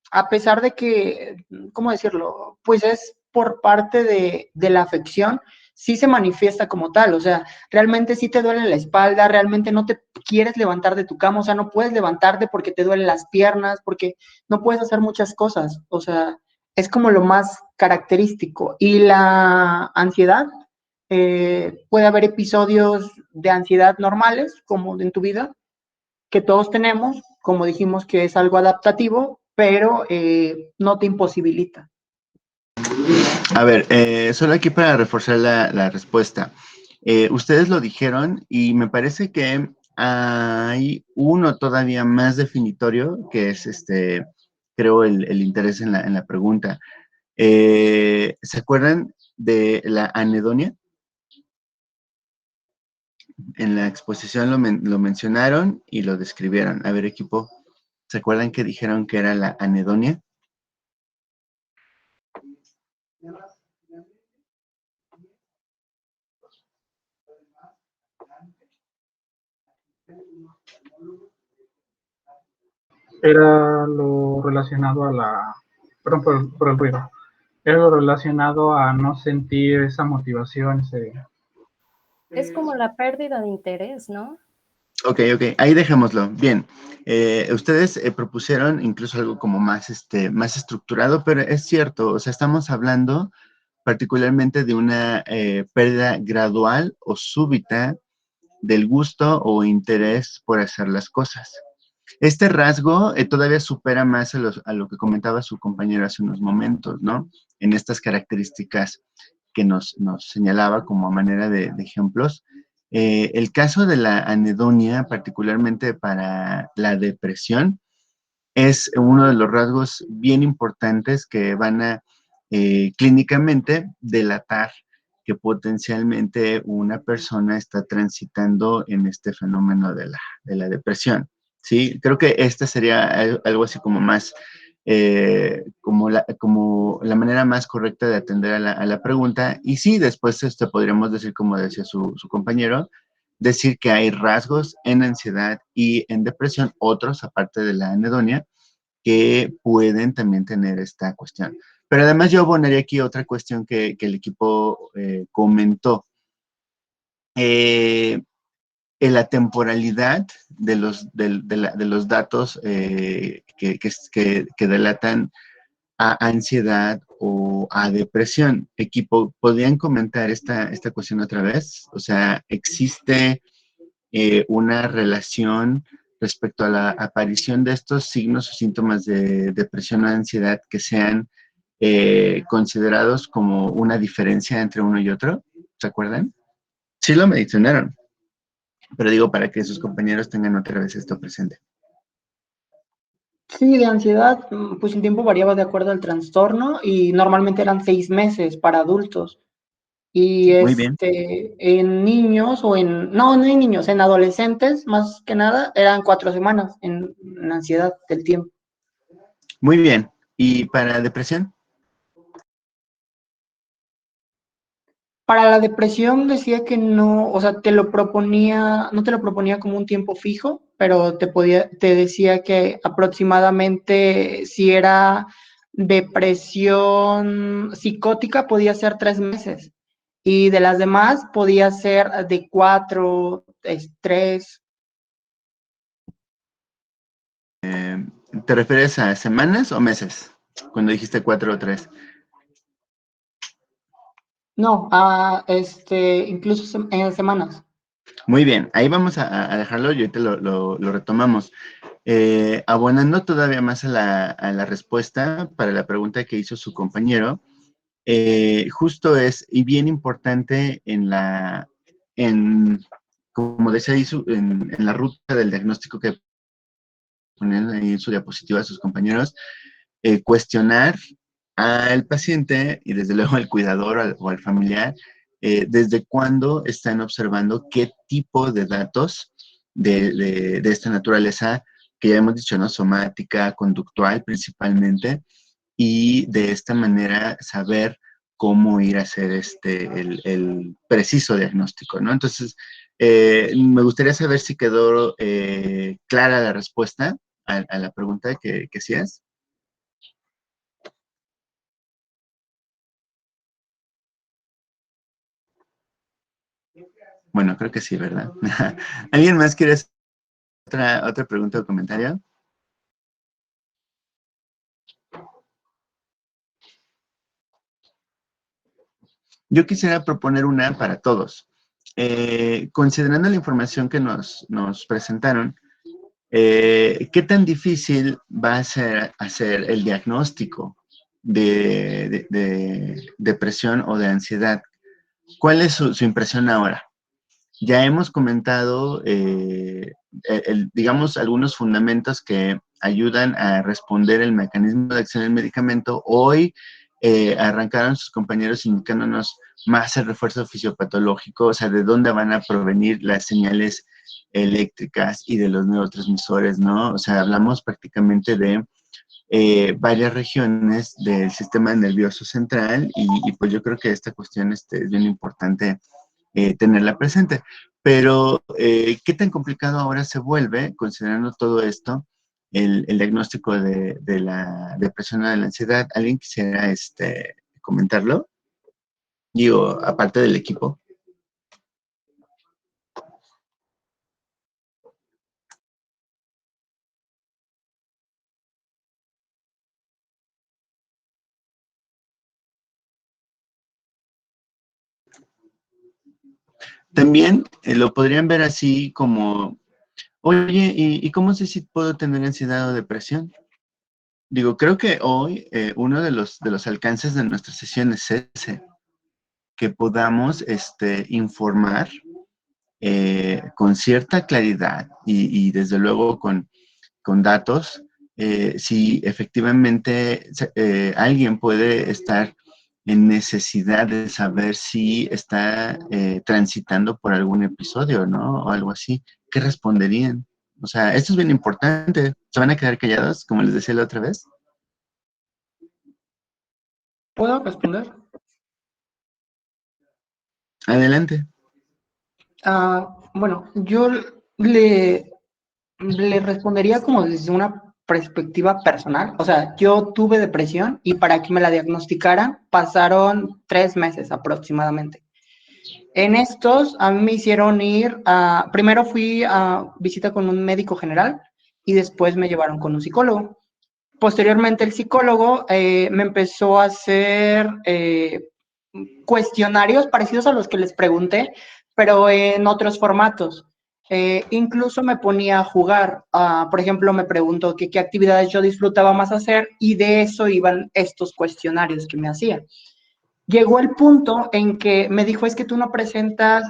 a pesar de que, ¿cómo decirlo? Pues es por parte de la afección, sí se manifiesta como tal, o sea, realmente sí te duele la espalda, realmente no te quieres levantar de tu cama, o sea, no puedes levantarte porque te duelen las piernas, porque no puedes hacer muchas cosas, o sea, es como lo más característico. Y la ansiedad, puede haber episodios de ansiedad normales, como en tu vida, que todos tenemos, como dijimos que es algo adaptativo, pero no te imposibilita. A ver, solo aquí para reforzar la respuesta. Ustedes lo dijeron y me parece que hay uno todavía más definitorio, que es creo, el interés en la pregunta. ¿Se acuerdan de la anedonia? En la exposición lo mencionaron y lo describieron. A ver, equipo, ¿se acuerdan que dijeron que era la anedonia? Era lo relacionado a la, perdón por el ruido, era lo relacionado a no sentir esa motivación, Es como la pérdida de interés, ¿no? Ok, ahí dejémoslo. Bien, ustedes propusieron incluso algo como más, más estructurado, pero es cierto, o sea, estamos hablando particularmente de una pérdida gradual o súbita del gusto o interés por hacer las cosas. Este rasgo todavía supera más a lo que comentaba su compañero hace unos momentos, ¿no? En estas características que nos señalaba como a manera de ejemplos. El caso de la anedonia, particularmente para la depresión, es uno de los rasgos bien importantes que van a clínicamente delatar que potencialmente una persona está transitando en este fenómeno de la depresión. ¿Sí? Creo que esta sería algo así como más, como la manera más correcta de atender a la pregunta. Y sí, después podríamos decir, como decía su compañero, decir que hay rasgos en ansiedad y en depresión, otros aparte de la anedonia, que pueden también tener esta cuestión. Pero además yo abonaría aquí otra cuestión que el equipo comentó. En la temporalidad de los datos que delatan a ansiedad o a depresión. Equipo, ¿podrían comentar esta cuestión otra vez? O sea, ¿existe una relación respecto a la aparición de estos signos o síntomas de depresión o ansiedad que sean considerados como una diferencia entre uno y otro? ¿Se acuerdan? Sí lo mencionaron, pero digo para que sus compañeros tengan otra vez esto presente. Sí, de ansiedad, pues el tiempo variaba de acuerdo al trastorno y normalmente eran 6 meses para adultos. Y Muy bien. en niños no en niños, en adolescentes más que nada, eran 4 semanas en ansiedad del tiempo. Muy bien. ¿Y para depresión? Para la depresión decía que no, o sea, te lo proponía, no te lo proponía como un tiempo fijo, pero te decía que aproximadamente si era depresión psicótica podía ser 3 meses y de las demás podía ser de 4, 3. ¿Te refieres a semanas o meses? Cuando dijiste 4 o 3. No, incluso en semanas. Muy bien, ahí vamos a dejarlo y ahorita lo retomamos. Abonando todavía más a la respuesta para la pregunta que hizo su compañero, justo es, y bien importante como decía ahí, en la ruta del diagnóstico que ponen ahí en su diapositiva a sus compañeros, cuestionar al paciente y desde luego al cuidador o al familiar, desde cuándo están observando qué tipo de datos de esta naturaleza, que ya hemos dicho, ¿no? Somática, conductual principalmente, y de esta manera saber cómo ir a hacer el preciso diagnóstico, ¿no? Entonces, me gustaría saber si quedó clara la respuesta a la pregunta que hacías. Bueno, creo que sí, ¿verdad? ¿Alguien más quiere hacer otra pregunta o comentario? Yo quisiera proponer una para todos. Considerando la información que nos presentaron, ¿qué tan difícil va a ser hacer el diagnóstico de depresión o de ansiedad? ¿Cuál es su impresión ahora? Ya hemos comentado, digamos, algunos fundamentos que ayudan a responder el mecanismo de acción del medicamento. Hoy arrancaron sus compañeros indicándonos más el refuerzo fisiopatológico, o sea, de dónde van a provenir las señales eléctricas y de los neurotransmisores, ¿no? O sea, hablamos prácticamente de varias regiones del sistema nervioso central y pues yo creo que esta cuestión es bien importante tenerla presente. Pero, ¿qué tan complicado ahora se vuelve, considerando todo esto, el diagnóstico de la depresión o de la ansiedad? ¿Alguien quisiera comentarlo? Digo, aparte del equipo. También lo podrían ver así como, oye, ¿y cómo sé si puedo tener ansiedad o depresión? Digo, creo que hoy uno de los alcances de nuestra sesión es ese, que podamos informar con cierta claridad y desde luego con datos, si efectivamente alguien puede estar en necesidad de saber si está transitando por algún episodio, ¿no? O algo así, ¿qué responderían? O sea, esto es bien importante. ¿Se van a quedar callados, como les decía la otra vez? ¿Puedo responder? Adelante. Bueno, yo le respondería como desde una perspectiva personal. O sea, yo tuve depresión y para que me la diagnosticaran pasaron 3 meses aproximadamente. En estos, a mí me hicieron primero fui a visita con un médico general y después me llevaron con un psicólogo. Posteriormente el psicólogo me empezó a hacer cuestionarios parecidos a los que les pregunté, pero en otros formatos. Incluso me ponía a jugar. Por ejemplo, me preguntó qué actividades yo disfrutaba más hacer y de eso iban estos cuestionarios que me hacía. Llegó el punto en que me dijo, es que tú no presentas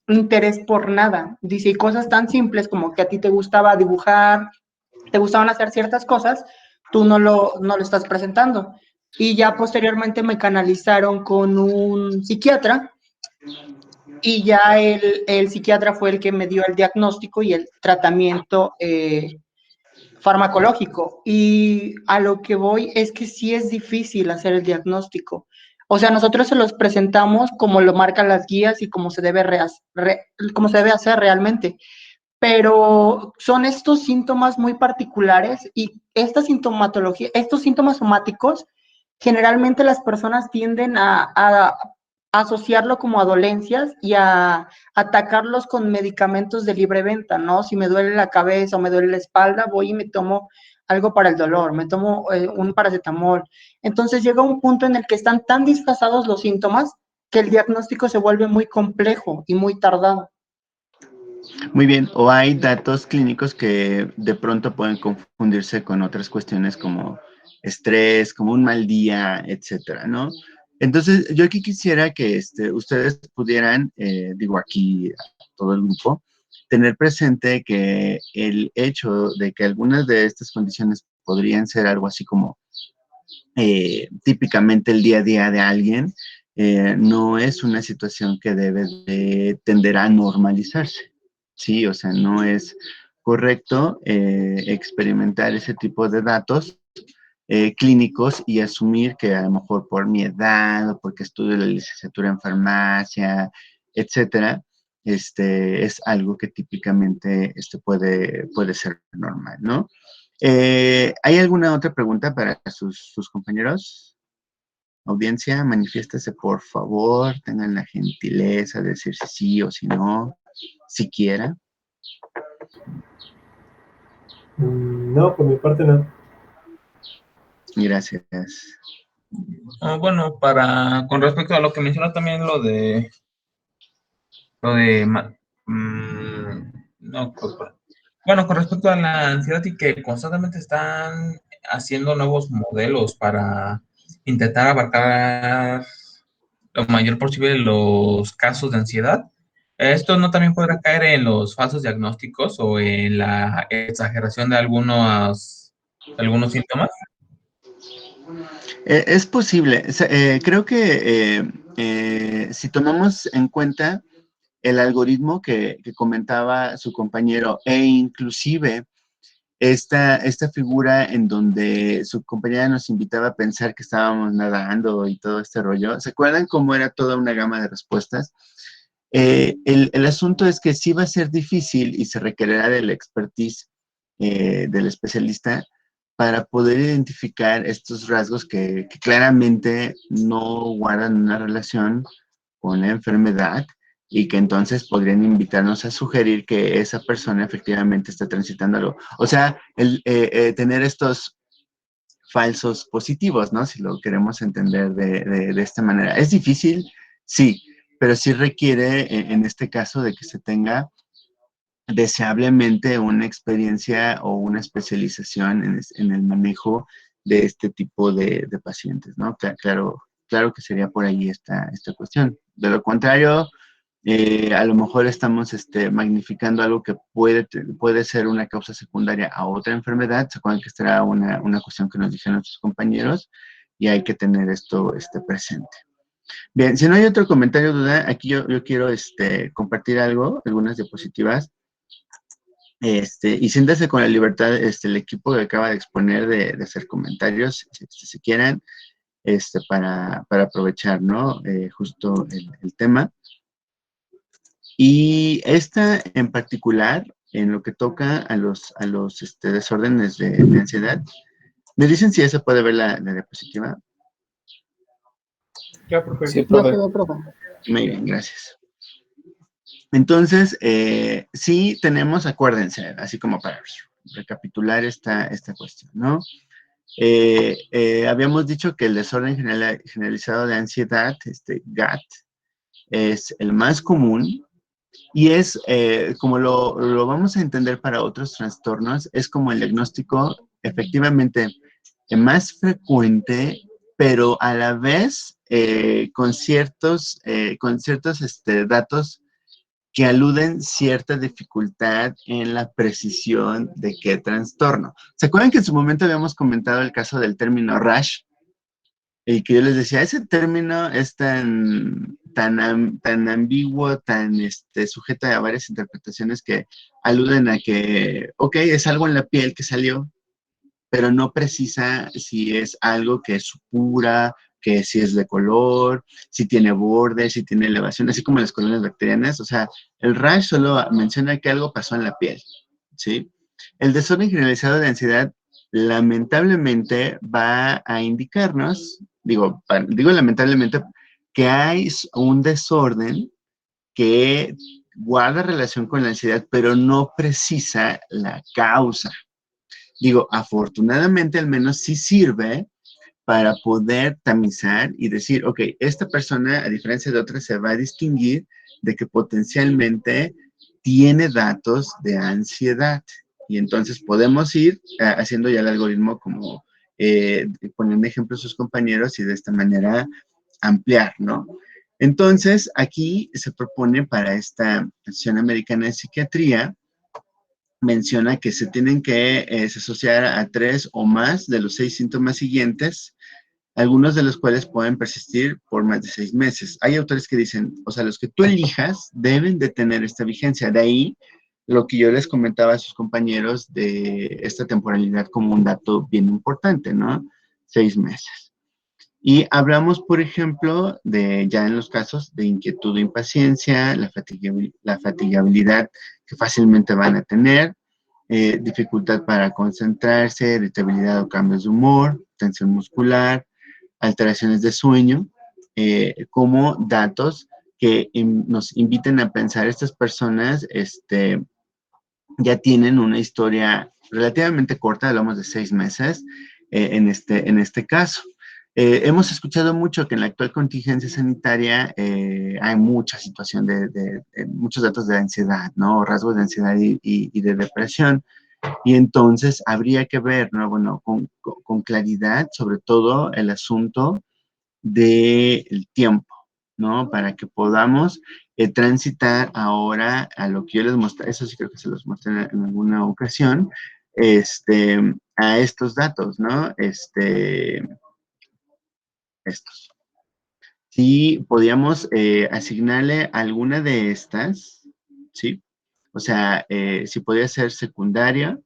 interés por nada. Dice, y cosas tan simples como que a ti te gustaba dibujar, te gustaban hacer ciertas cosas, tú no lo estás presentando. Y ya posteriormente me canalizaron con un psiquiatra y ya el psiquiatra fue el que me dio el diagnóstico y el tratamiento farmacológico. Y a lo que voy es que sí es difícil hacer el diagnóstico. O sea, nosotros se los presentamos como lo marcan las guías y como se debe, como se debe hacer realmente. Pero son estos síntomas muy particulares y esta sintomatología, estos síntomas somáticos, generalmente las personas tienden a asociarlo como a dolencias y a atacarlos con medicamentos de libre venta, ¿no? Si me duele la cabeza o me duele la espalda, voy y me tomo algo para el dolor, me tomo un paracetamol. Entonces llega un punto en el que están tan disfrazados los síntomas que el diagnóstico se vuelve muy complejo y muy tardado. Muy bien, o hay datos clínicos que de pronto pueden confundirse con otras cuestiones como estrés, como un mal día, etcétera, ¿no? Entonces, yo aquí quisiera que ustedes pudieran, digo aquí a todo el grupo, tener presente que el hecho de que algunas de estas condiciones podrían ser algo así como típicamente el día a día de alguien, no es una situación que debe de tender a normalizarse. Sí, o sea, no es correcto experimentar ese tipo de datos clínicos y asumir que a lo mejor por mi edad o porque estudio la licenciatura en farmacia, etcétera, es algo que típicamente puede ser normal, ¿no? ¿Hay alguna otra pregunta para sus compañeros? Audiencia, manifiéstese por favor, tengan la gentileza de decir si sí o si no, siquiera. No, por mi parte no. Gracias. Bueno, con respecto a lo que menciona también no, bueno, con respecto a la ansiedad y que constantemente están haciendo nuevos modelos para intentar abarcar lo mayor posible los casos de ansiedad. ¿Esto no también podrá caer en los falsos diagnósticos o en la exageración de algunos síntomas? Es posible. Creo que si tomamos en cuenta el algoritmo que comentaba su compañero e inclusive esta figura en donde su compañera nos invitaba a pensar que estábamos nadando y todo este rollo, ¿se acuerdan cómo era toda una gama de respuestas? El asunto es que sí va a ser difícil y se requerirá del expertise del especialista para poder identificar estos rasgos que claramente no guardan una relación con la enfermedad y que entonces podrían invitarnos a sugerir que esa persona efectivamente está transitando algo. O sea, tener estos falsos positivos, ¿no? Si lo queremos entender de esta manera. ¿Es difícil? Sí, pero sí requiere, en este caso, de que se tenga deseablemente una experiencia o una especialización en el manejo de este tipo de pacientes, ¿no? Claro que sería por ahí esta cuestión. De lo contrario, a lo mejor estamos magnificando algo que puede ser una causa secundaria a otra enfermedad. Se acuerdan que esta era una cuestión que nos dijeron nuestros compañeros y hay que tener esto presente. Bien, si no hay otro comentario o duda, aquí yo quiero compartir algunas diapositivas. Y siéntase con la libertad, el equipo que acaba de exponer de hacer comentarios, si quieran, para aprovechar, ¿no? Justo el tema. Y esta en particular, en lo que toca a los desórdenes de ansiedad, ¿me dicen si ya se puede ver la diapositiva? Ya, profe. Sí, Ya profe. quedó, profe. Muy bien, gracias. Entonces, sí tenemos, acuérdense, así como para recapitular esta cuestión, ¿no? Habíamos dicho que el desorden generalizado de ansiedad, GAT, es el más común y es, como lo vamos a entender para otros trastornos, es como el diagnóstico efectivamente más frecuente, pero a la vez con ciertos datos que aluden cierta dificultad en la precisión de qué trastorno. ¿Se acuerdan que en su momento habíamos comentado el caso del término rash? Y que yo les decía, ese término es tan ambiguo, tan sujeto a varias interpretaciones que aluden a que, ok, es algo en la piel que salió, pero no precisa si es algo que supura, que si es de color, si tiene bordes, si tiene elevación, así como las colonias bacterianas. O sea, el rash solo menciona que algo pasó en la piel, ¿sí? El desorden generalizado de ansiedad lamentablemente va a indicarnos, digo lamentablemente, que hay un desorden que guarda relación con la ansiedad, pero no precisa la causa. Digo, afortunadamente al menos sí sirve para poder tamizar y decir, ok, esta persona, a diferencia de otras, se va a distinguir de que potencialmente tiene datos de ansiedad. Y entonces podemos ir haciendo ya el algoritmo como poniendo ejemplos a sus compañeros y de esta manera ampliar, ¿no? Entonces, aquí se propone para esta Asociación Americana de Psiquiatría, menciona que se tienen que asociar a 3 o más de los 6 síntomas siguientes, algunos de los cuales pueden persistir por más de 6 meses. Hay autores que dicen, o sea, los que tú elijas deben de tener esta vigencia. De ahí lo que yo les comentaba a sus compañeros de esta temporalidad como un dato bien importante, ¿no? 6 meses. Y hablamos, por ejemplo, de ya en los casos de inquietud o impaciencia, la fatigabilidad que fácilmente van a tener, dificultad para concentrarse, irritabilidad o cambios de humor, tensión muscular, alteraciones de sueño, como datos que nos inviten a pensar estas personas ya tienen una historia relativamente corta, hablamos de 6 meses en este caso. Hemos escuchado mucho que en la actual contingencia sanitaria hay mucha situación muchos datos de ansiedad, ¿no? Rasgos de ansiedad y de depresión. Y entonces habría que ver, ¿no? Bueno, con claridad, sobre todo el asunto del tiempo, ¿no? Para que podamos transitar ahora a lo que yo les mostré, eso sí creo que se los mostré en alguna ocasión, a estos datos, ¿no? Estos. Si podíamos asignarle alguna de estas, ¿sí? O sea, si podía ser secundaria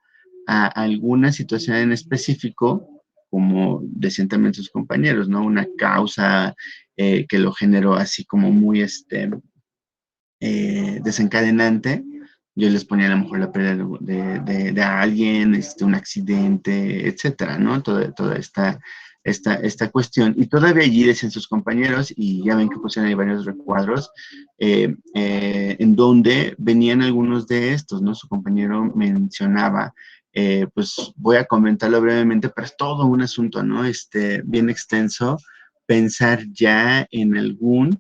a alguna situación en específico, como decían también sus compañeros, ¿no? Una causa que lo generó así como muy desencadenante. Yo les ponía a lo mejor la pérdida de alguien, un accidente, etcétera, ¿no? Toda esta cuestión. Y todavía allí decían sus compañeros, y ya ven que pusieron ahí varios recuadros, en donde venían algunos de estos, ¿no? Su compañero mencionaba, pues voy a comentarlo brevemente, pero es todo un asunto, ¿no? Bien extenso, pensar ya en algún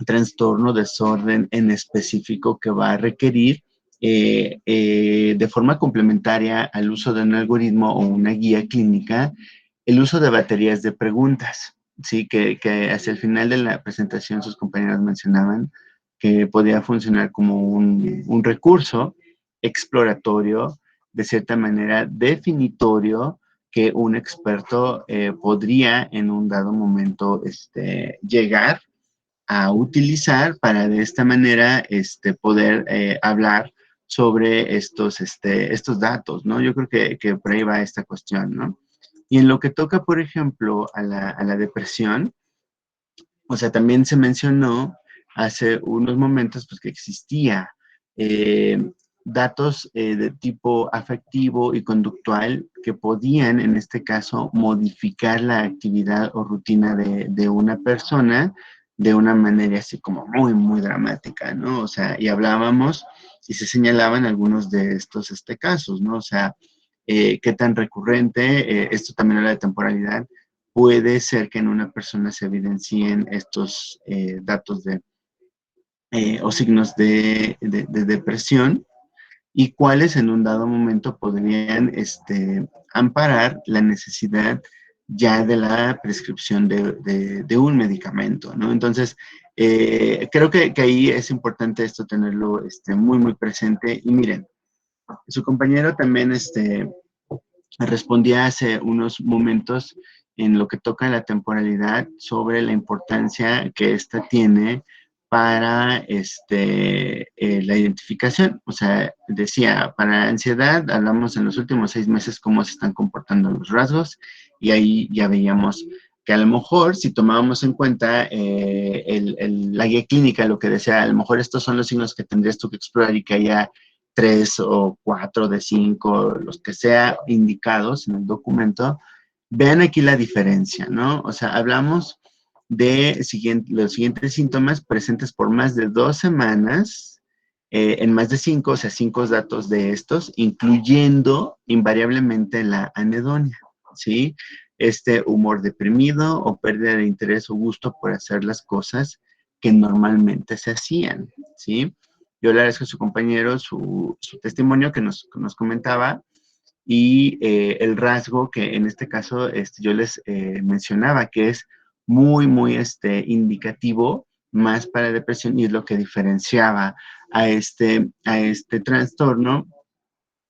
trastorno, desorden en específico que va a requerir de forma complementaria al uso de un algoritmo o una guía clínica, el uso de baterías de preguntas, ¿sí? Que hacia el final de la presentación sus compañeros mencionaban que podía funcionar como un recurso exploratorio, de cierta manera definitorio, que un experto podría en un dado momento llegar a utilizar para de esta manera poder hablar sobre estos datos, ¿no? Yo creo que por ahí va esta cuestión, ¿no? Y en lo que toca, por ejemplo, a la depresión, o sea, también se mencionó hace unos momentos pues, que existía datos de tipo afectivo y conductual que podían, en este caso, modificar la actividad o rutina de una persona de una manera así como muy, muy dramática, ¿no? O sea, y hablábamos y se señalaban algunos de estos casos, ¿no? O sea, qué tan recurrente, esto también habla de temporalidad, puede ser que en una persona se evidencien estos datos o signos de depresión y cuáles en un dado momento podrían amparar la necesidad ya de la prescripción de un medicamento, ¿no? Entonces, creo que ahí es importante esto tenerlo muy, muy presente. Y miren, su compañero también respondía hace unos momentos en lo que toca la temporalidad sobre la importancia que ésta tiene para la identificación. O sea, decía, para ansiedad, hablamos en los últimos 6 meses cómo se están comportando los rasgos, y ahí ya veíamos que a lo mejor, si tomábamos en cuenta la guía clínica, lo que decía, a lo mejor estos son los signos que tendrías tú que explorar y que haya 3 o 4 de 5, los que sea indicados en el documento. Vean aquí la diferencia, ¿no? O sea, hablamos de los siguientes síntomas presentes por más de 2 semanas, en más de 5, o sea, 5 datos de estos, incluyendo invariablemente la anedonia, ¿sí? Humor deprimido o pérdida de interés o gusto por hacer las cosas que normalmente se hacían, ¿sí? Yo le agradezco a su compañero su testimonio que nos comentaba, y el rasgo que en este caso yo les mencionaba, que es muy, muy indicativo más para depresión, y es lo que diferenciaba a este trastorno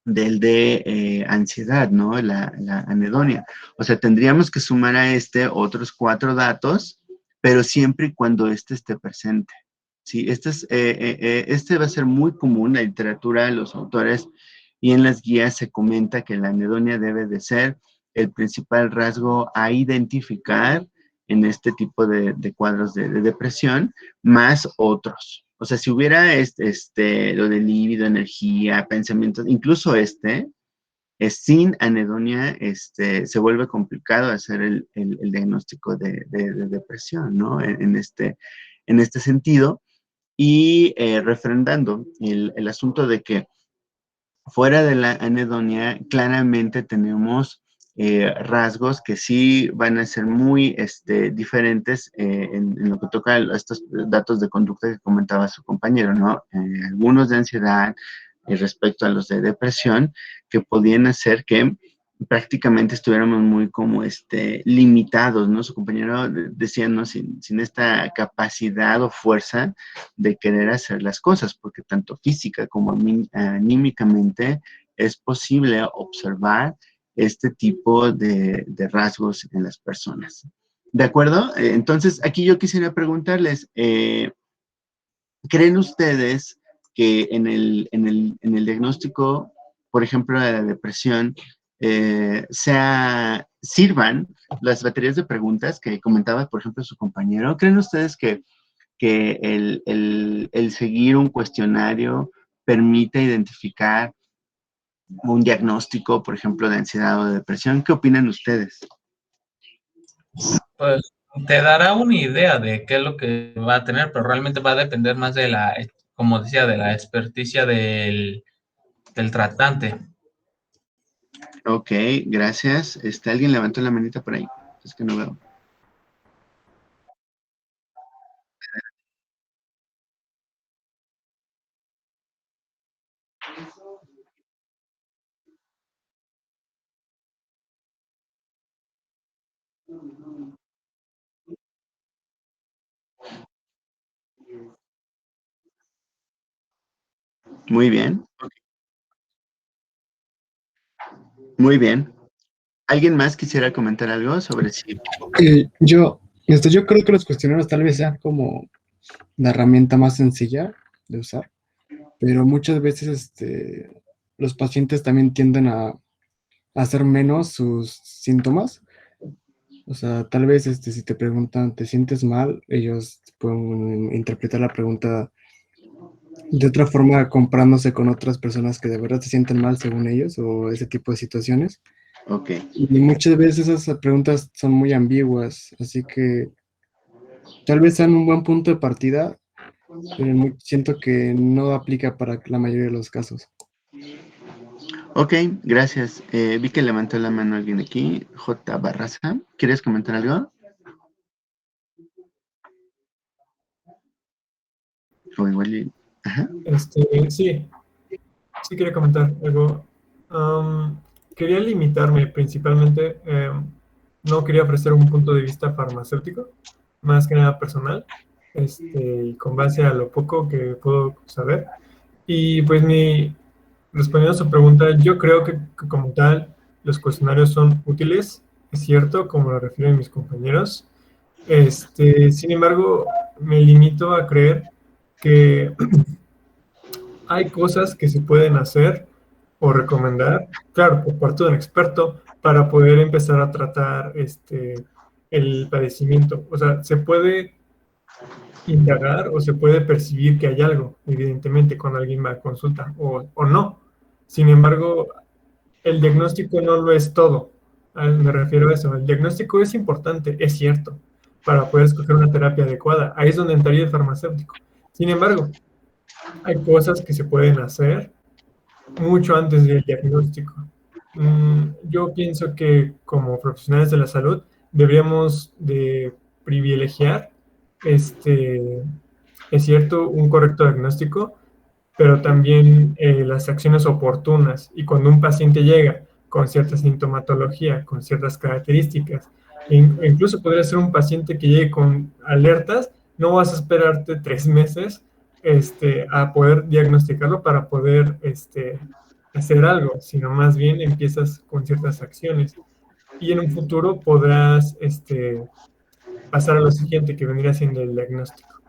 del de ansiedad, ¿no? La anedonia. O sea, tendríamos que sumar a otros 4 datos, pero siempre y cuando esté presente. Sí, este va a ser muy común en la literatura, los autores y en las guías se comenta que la anedonia debe de ser el principal rasgo a identificar en este tipo de cuadros de depresión, más otros. O sea, si hubiera lo de líbido, energía, pensamientos, incluso sin anedonia, se vuelve complicado hacer el diagnóstico de depresión, ¿no? En este sentido. Y refrendando el asunto de que fuera de la anedonia, claramente tenemos rasgos que sí van a ser muy diferentes en lo que toca a estos datos de conducta que comentaba su compañero, ¿no? Algunos de ansiedad respecto a los de depresión, que podían hacer que prácticamente estuviéramos muy como limitados, ¿no? Su compañero decía, ¿no? Sin esta capacidad o fuerza de querer hacer las cosas, porque tanto física como anímicamente es posible observar este tipo de rasgos en las personas. ¿De acuerdo? Entonces, aquí yo quisiera preguntarles, ¿creen ustedes que en el diagnóstico, por ejemplo, de la depresión, sirvan las baterías de preguntas que comentaba, por ejemplo, su compañero? ¿Creen ustedes que el seguir un cuestionario permite identificar un diagnóstico, por ejemplo, de ansiedad o de depresión? ¿Qué opinan ustedes? Pues te dará una idea de qué es lo que va a tener, pero realmente va a depender más de como decía, de la experticia del tratante. Ok, gracias. ¿Alguien levantó la manita por ahí? Es que no veo. Muy bien. Muy bien. ¿Alguien más quisiera comentar algo sobre si... Yo creo que los cuestionarios tal vez sean como la herramienta más sencilla de usar, pero muchas veces los pacientes también tienden a hacer menos sus síntomas. O sea, tal vez si te preguntan, ¿te sientes mal? Ellos pueden interpretar la pregunta de otra forma, comparándose con otras personas que de verdad se sienten mal según ellos o ese tipo de situaciones. Ok. Y muchas veces esas preguntas son muy ambiguas, así que tal vez sean un buen punto de partida, pero siento que no aplica para la mayoría de los casos. Ok, gracias. Vi que levantó la mano alguien aquí. J. Barraza. ¿Quieres comentar algo? O igual... Ajá. Sí quería comentar algo. Quería limitarme principalmente, no quería ofrecer un punto de vista farmacéutico, más que nada personal, con base a lo poco que puedo saber. Y pues respondiendo a su pregunta, yo creo que como tal los cuestionarios son útiles, es cierto, como lo refieren mis compañeros. Sin embargo, me limito a creer que hay cosas que se pueden hacer o recomendar, claro, por parte de un experto, para poder empezar a tratar el padecimiento. O sea, se puede indagar o se puede percibir que hay algo, evidentemente, cuando alguien va a consulta, o no. Sin embargo, el diagnóstico no lo es todo. Me refiero a eso. El diagnóstico es importante, es cierto, para poder escoger una terapia adecuada. Ahí es donde entraría el farmacéutico. Sin embargo, hay cosas que se pueden hacer mucho antes del diagnóstico. Yo pienso que como profesionales de la salud deberíamos de privilegiar, es cierto, un correcto diagnóstico, pero también las acciones oportunas. Y cuando un paciente llega con cierta sintomatología, con ciertas características, incluso podría ser un paciente que llegue con alertas, no vas a esperarte 3 meses a poder diagnosticarlo para poder hacer algo, sino más bien empiezas con ciertas acciones. Y en un futuro podrás pasar a lo siguiente, que vendría siendo el diagnóstico.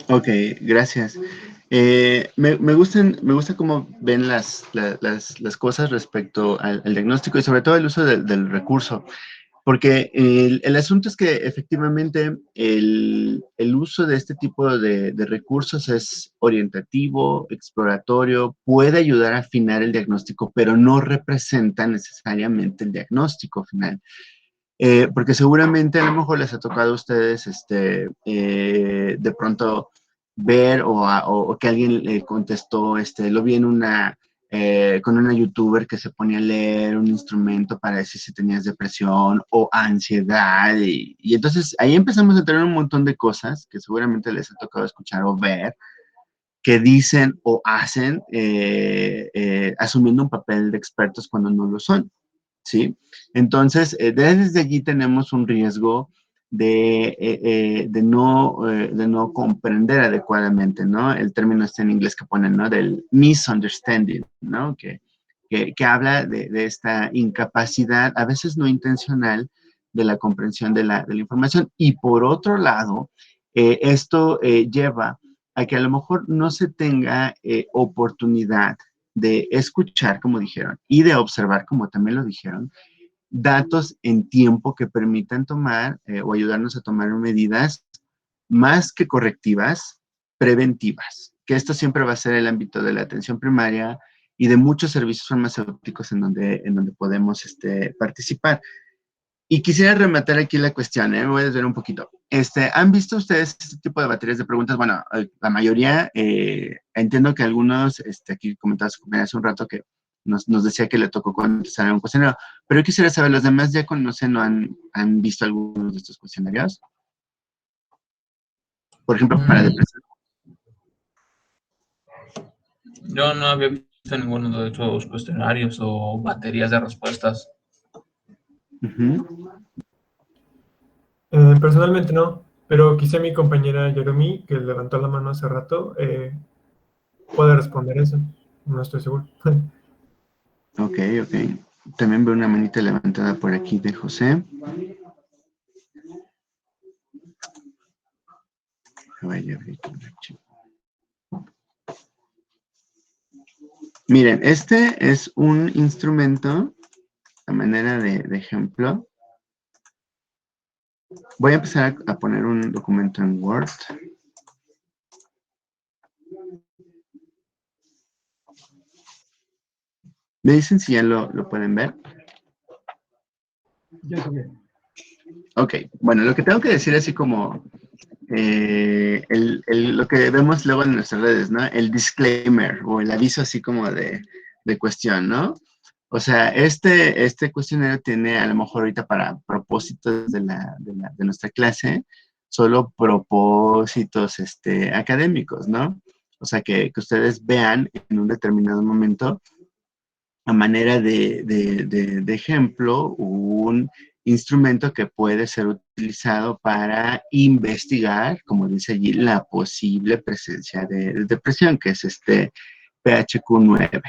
Ok, gracias. Me gusta cómo ven las cosas respecto al diagnóstico y sobre todo el uso del recurso, porque el asunto es que efectivamente el uso de este tipo de recursos es orientativo, exploratorio, puede ayudar a afinar el diagnóstico, pero no representa necesariamente el diagnóstico final. Porque seguramente a lo mejor les ha tocado a ustedes de pronto ver o que alguien le contestó, lo vi en con una youtuber que se ponía a leer un instrumento para decir si tenías depresión o ansiedad y entonces ahí empezamos a tener un montón de cosas que seguramente les ha tocado escuchar o ver que dicen o hacen asumiendo un papel de expertos cuando no lo son. ¿Sí? Entonces, desde allí tenemos un riesgo de no comprender adecuadamente, ¿no? El término está en inglés que ponen, ¿no? Del misunderstanding, ¿no? Que habla de esta incapacidad, a veces no intencional, de la comprensión de la información. Y por otro lado, esto lleva a que a lo mejor no se tenga oportunidad de escuchar, como dijeron, y de observar, como también lo dijeron, datos en tiempo que permitan tomar o ayudarnos a tomar medidas más que correctivas, preventivas, que esto siempre va a ser el ámbito de la atención primaria y de muchos servicios farmacéuticos en donde podemos participar. Y quisiera rematar aquí la cuestión, me voy a desviar un poquito. ¿Han visto ustedes este tipo de baterías de preguntas? Bueno, la mayoría, entiendo que algunos, aquí comentaba su compañera hace un rato que nos decía que le tocó contestar a un cuestionario, pero yo quisiera saber, ¿los demás ya conocen o han visto algunos de estos cuestionarios? Por ejemplo, para depresión. Yo no había visto ninguno de estos cuestionarios o baterías de respuestas. Personalmente no, pero quizá mi compañera Jeremy, que levantó la mano hace rato, puede responder eso. No estoy seguro. Ok. También veo una manita levantada por aquí de José. Miren, este es un instrumento a manera de ejemplo. Voy a empezar a poner un documento en Word. ¿Me dicen si ya lo pueden ver? Ya también. Ok, bueno, lo que tengo que decir así como lo que vemos luego en nuestras redes, ¿no? El disclaimer o el aviso así como de cuestión, ¿no? O sea, este cuestionario tiene a lo mejor ahorita para propósitos de nuestra clase, solo propósitos académicos, ¿no? O sea, que ustedes vean en un determinado momento, a manera de ejemplo, un instrumento que puede ser utilizado para investigar, como dice allí, la posible presencia de depresión, que es PHQ-9.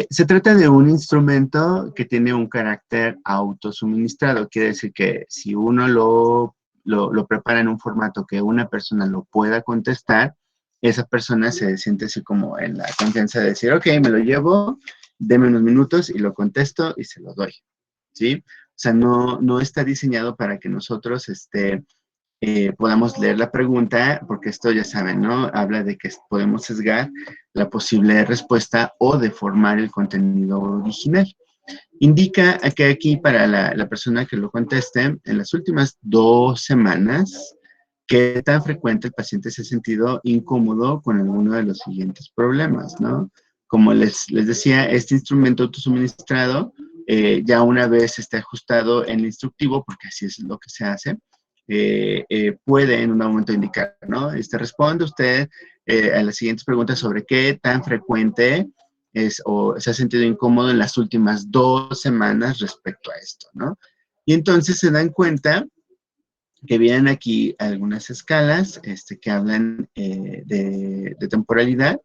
Se trata de un instrumento que tiene un carácter autosuministrado, quiere decir que si uno lo lo prepara en un formato que una persona lo pueda contestar, esa persona se siente así como en la confianza de decir, ok, me lo llevo, deme unos minutos y lo contesto y se lo doy, ¿sí? O sea, no está diseñado para que nosotros podamos leer la pregunta, porque esto ya saben, ¿no? Habla de que podemos sesgar la posible respuesta o deformar el contenido original. Indica que aquí para la persona que lo conteste, en las últimas 2 semanas, qué tan frecuente el paciente se ha sentido incómodo con alguno de los siguientes problemas, ¿no? Como les decía, este instrumento autosuministrado, ya una vez esté ajustado en el instructivo, porque así es lo que se hace, puede en un momento indicar, ¿no? Responde usted a las siguientes preguntas sobre qué tan frecuente es o se ha sentido incómodo en las últimas 2 semanas respecto a esto, ¿no? Y entonces se dan cuenta que vienen aquí algunas escalas que hablan de temporalidad.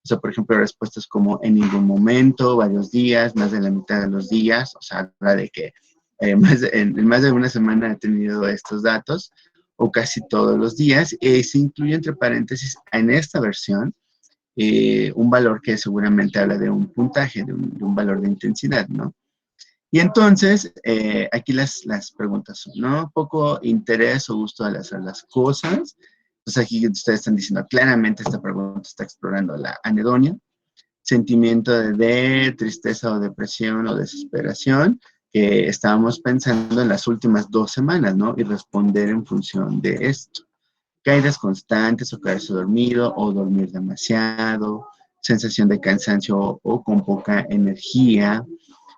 O sea, por ejemplo, respuestas como en ningún momento, varios días, más de la mitad de los días. O sea, habla de que en más de una semana ha tenido estos datos, o casi todos los días. Se incluye entre paréntesis en esta versión un valor que seguramente habla de un puntaje, de un valor de intensidad, ¿no? Y entonces, aquí las preguntas son, ¿no? Poco interés o gusto al hacer las cosas. Entonces, aquí ustedes están diciendo claramente esta pregunta está explorando la anedonia. Sentimiento de tristeza o depresión o desesperación, que estábamos pensando en las últimas 2 semanas, ¿no? Y responder en función de esto. Caídas constantes o quedarse dormido o dormir demasiado, sensación de cansancio o con poca energía,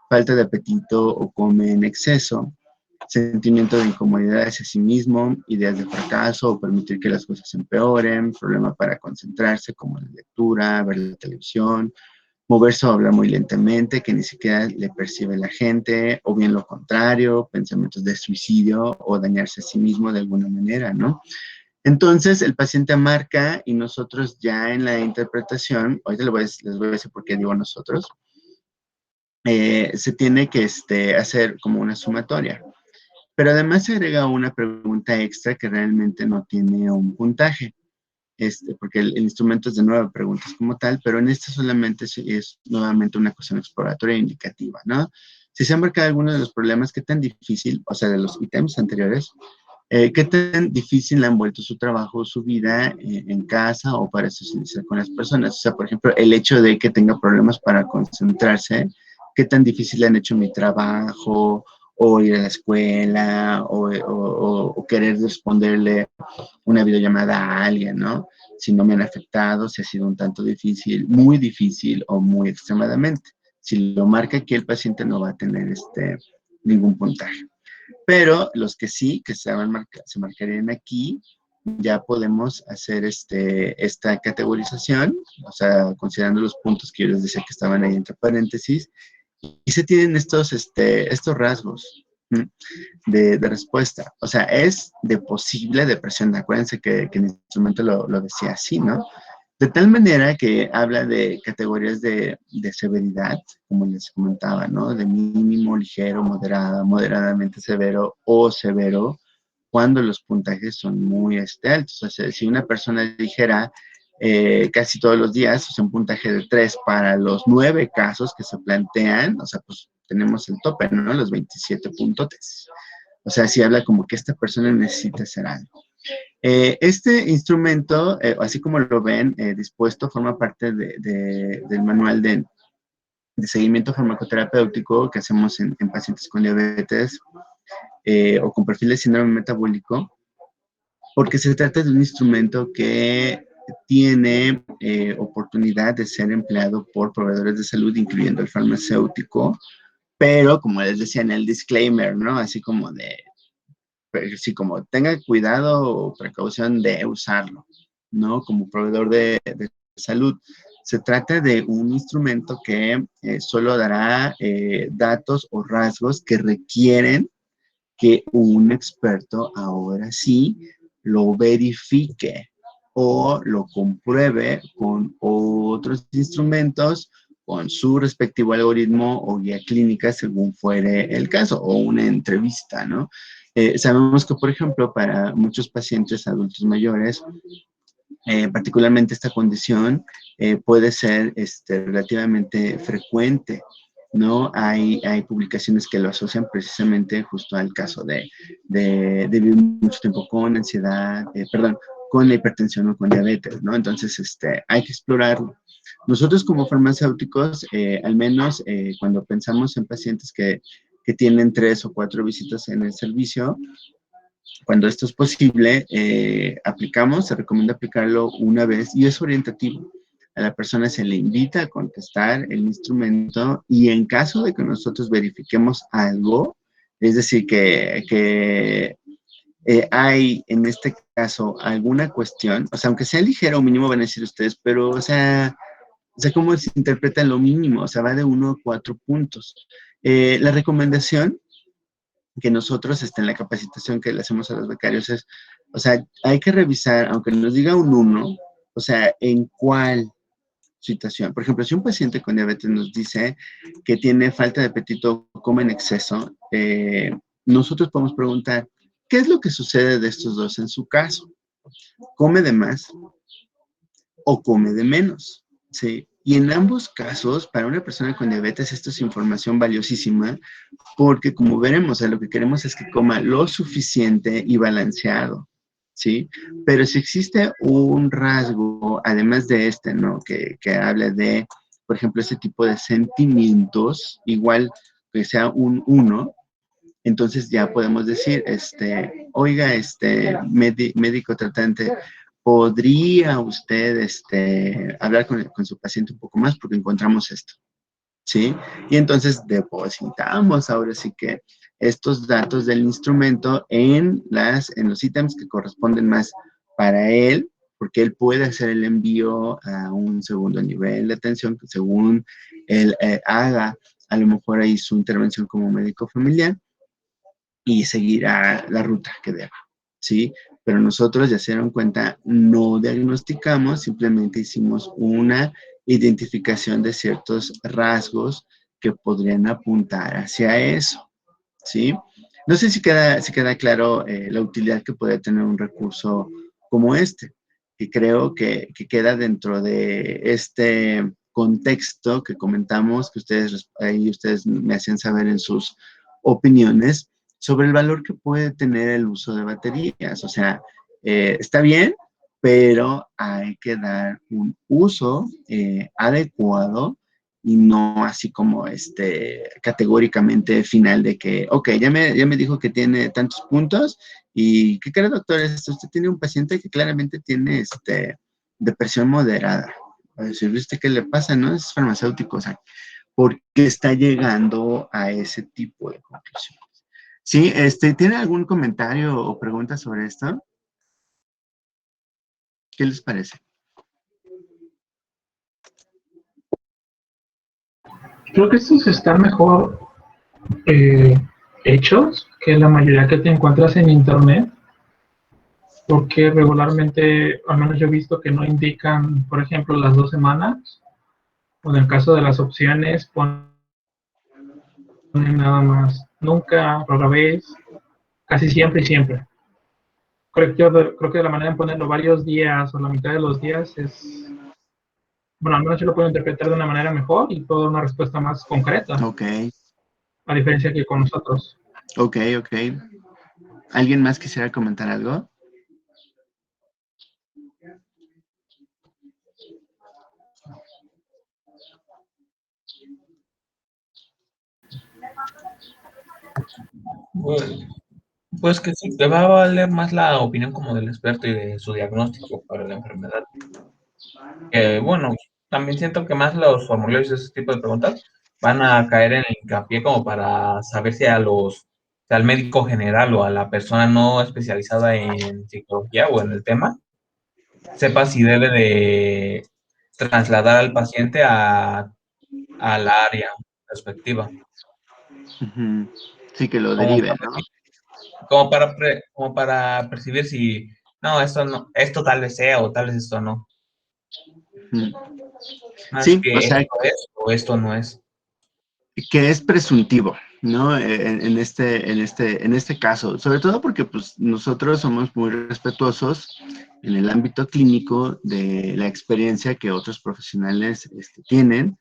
falta de apetito o come en exceso, sentimiento de incomodidad hacia sí mismo, ideas de fracaso o permitir que las cosas empeoren, problema para concentrarse como la lectura, ver la televisión, moverse o hablar muy lentamente, que ni siquiera le percibe la gente, o bien lo contrario, pensamientos de suicidio o dañarse a sí mismo de alguna manera, ¿no? Entonces, el paciente marca y nosotros ya en la interpretación, ahorita les voy a decir por qué digo nosotros, se tiene que hacer como una sumatoria. Pero además se agrega una pregunta extra que realmente no tiene un puntaje, porque el instrumento es de 9 preguntas como tal, pero en este solamente es nuevamente una cuestión exploratoria e indicativa, ¿no? Si se han marcado algunos de los problemas, ¿qué tan difícil, o sea, de los ítems anteriores, qué tan difícil le han vuelto su trabajo o su vida en casa o para socializar con las personas? O sea, por ejemplo, el hecho de que tenga problemas para concentrarse, qué tan difícil le han hecho mi trabajo, o ir a la escuela, o querer responderle una videollamada a alguien, ¿no? Si no me han afectado, si ha sido un tanto difícil, muy difícil o muy extremadamente. Si lo marca aquí, el paciente no va a tener ningún puntaje. Pero los que sí, que se marcarían aquí, ya podemos hacer esta categorización, o sea, considerando los puntos que yo les decía que estaban ahí entre paréntesis, y se tienen estos rasgos de respuesta. O sea, es de posible depresión. Acuérdense que en el instrumento lo decía así, ¿no? De tal manera que habla de categorías de severidad, como les comentaba, ¿no? De mínimo, ligero, moderadamente severo o severo, cuando los puntajes son muy altos. O sea, si una persona dijera casi todos los días, o sea, un puntaje de 3 para los 9 casos que se plantean, o sea, pues tenemos el tope, ¿no? Los 27 puntotes. O sea, si habla como que esta persona necesita hacer algo. Este instrumento, así como lo ven dispuesto, forma parte del manual de seguimiento farmacoterapéutico que hacemos en pacientes con diabetes o con perfil de síndrome metabólico, porque se trata de un instrumento que tiene oportunidad de ser empleado por proveedores de salud, incluyendo el farmacéutico, pero como les decía en el disclaimer, ¿no? Así como sí, como tenga cuidado o precaución de usarlo, ¿no? Como proveedor de salud. Se trata de un instrumento que solo dará datos o rasgos que requieren que un experto ahora sí lo verifique o lo compruebe con otros instrumentos, con su respectivo algoritmo o guía clínica según fuere el caso, o una entrevista, ¿no? Sabemos que, por ejemplo, para muchos pacientes adultos mayores, particularmente esta condición puede ser relativamente frecuente, ¿no? Hay publicaciones que lo asocian precisamente justo al caso de vivir mucho tiempo con ansiedad, perdón, con la hipertensión o con diabetes, ¿no? Entonces, hay que explorarlo. Nosotros como farmacéuticos, al menos cuando pensamos en pacientes que tienen 3 o 4 visitas en el servicio, cuando esto es posible, se recomienda aplicarlo una vez y es orientativo. A la persona se le invita a contestar el instrumento y en caso de que nosotros verifiquemos algo, es decir, que hay en este caso alguna cuestión, o sea, aunque sea ligero o mínimo van a decir ustedes, pero ¿cómo se interpreta lo mínimo? O sea, va de 1 a 4 puntos. La recomendación que nosotros en la capacitación que le hacemos a los becarios es, o sea, hay que revisar, aunque nos diga un 1, o sea, en cuál situación. Por ejemplo, si un paciente con diabetes nos dice que tiene falta de apetito o come en exceso, nosotros podemos preguntar, ¿qué es lo que sucede de estos dos en su caso? ¿Come de más o come de menos? ¿Sí? Y en ambos casos, para una persona con diabetes, esto es información valiosísima porque, como veremos, lo que queremos es que coma lo suficiente y balanceado, ¿sí? Pero si existe un rasgo, además de ¿no? Que hable de, por ejemplo, ese tipo de sentimientos, igual que sea un 1, entonces ya podemos decir, oiga, médico tratante, ¿podría usted hablar con su paciente un poco más porque encontramos esto? ¿Sí? Y entonces depositamos ahora sí que estos datos del instrumento en los ítems que corresponden más para él, porque él puede hacer el envío a un segundo nivel de atención según él haga a lo mejor ahí su intervención como médico familiar y seguirá la ruta que deba, ¿sí? Pero nosotros, ya se dieron cuenta, no diagnosticamos, simplemente hicimos una identificación de ciertos rasgos que podrían apuntar hacia eso, ¿sí? No sé si queda claro la utilidad que puede tener un recurso como que creo que queda dentro de este contexto que comentamos, que ustedes me hacían saber en sus opiniones, sobre el valor que puede tener el uso de baterías. O sea, está bien, pero hay que dar un uso adecuado y no así como categóricamente final de que, ok, ya me dijo que tiene tantos puntos y ¿qué cree, doctor? Usted tiene un paciente que claramente tiene depresión moderada. A decir, ¿viste qué le pasa? No es farmacéutico, o sea, ¿por qué está llegando a ese tipo de conclusión? Sí, ¿tiene algún comentario o pregunta sobre esto? ¿Qué les parece? Creo que estos están mejor hechos que la mayoría que te encuentras en internet, porque regularmente, al menos yo he visto que no indican, por ejemplo, las 2 semanas, o en el caso de las opciones, ponen nada más, nunca, rara vez, casi siempre y siempre. Creo que la manera de ponerlo varios días o la mitad de los días es, bueno, al menos yo lo puedo interpretar de una manera mejor y puedo dar una respuesta más concreta. Ok. A diferencia que con nosotros. Ok. ¿Alguien más quisiera comentar algo? Pues que sí, te va a valer más la opinión como del experto y de su diagnóstico para la enfermedad. Bueno, también siento que más los formularios de ese tipo de preguntas van a caer en el hincapié como para saber si al médico general o a la persona no especializada en psicología o en el tema, sepa si debe de trasladar al paciente al área respectiva. Sí, que lo derive, ¿no? Como para percibir si, no, esto tal vez sea o tal vez esto no. Más Sí, que o sea, esto es o esto no es. que es presuntivo, ¿no? En este caso, sobre todo porque pues, nosotros somos muy respetuosos en el ámbito clínico de la experiencia que otros profesionales tienen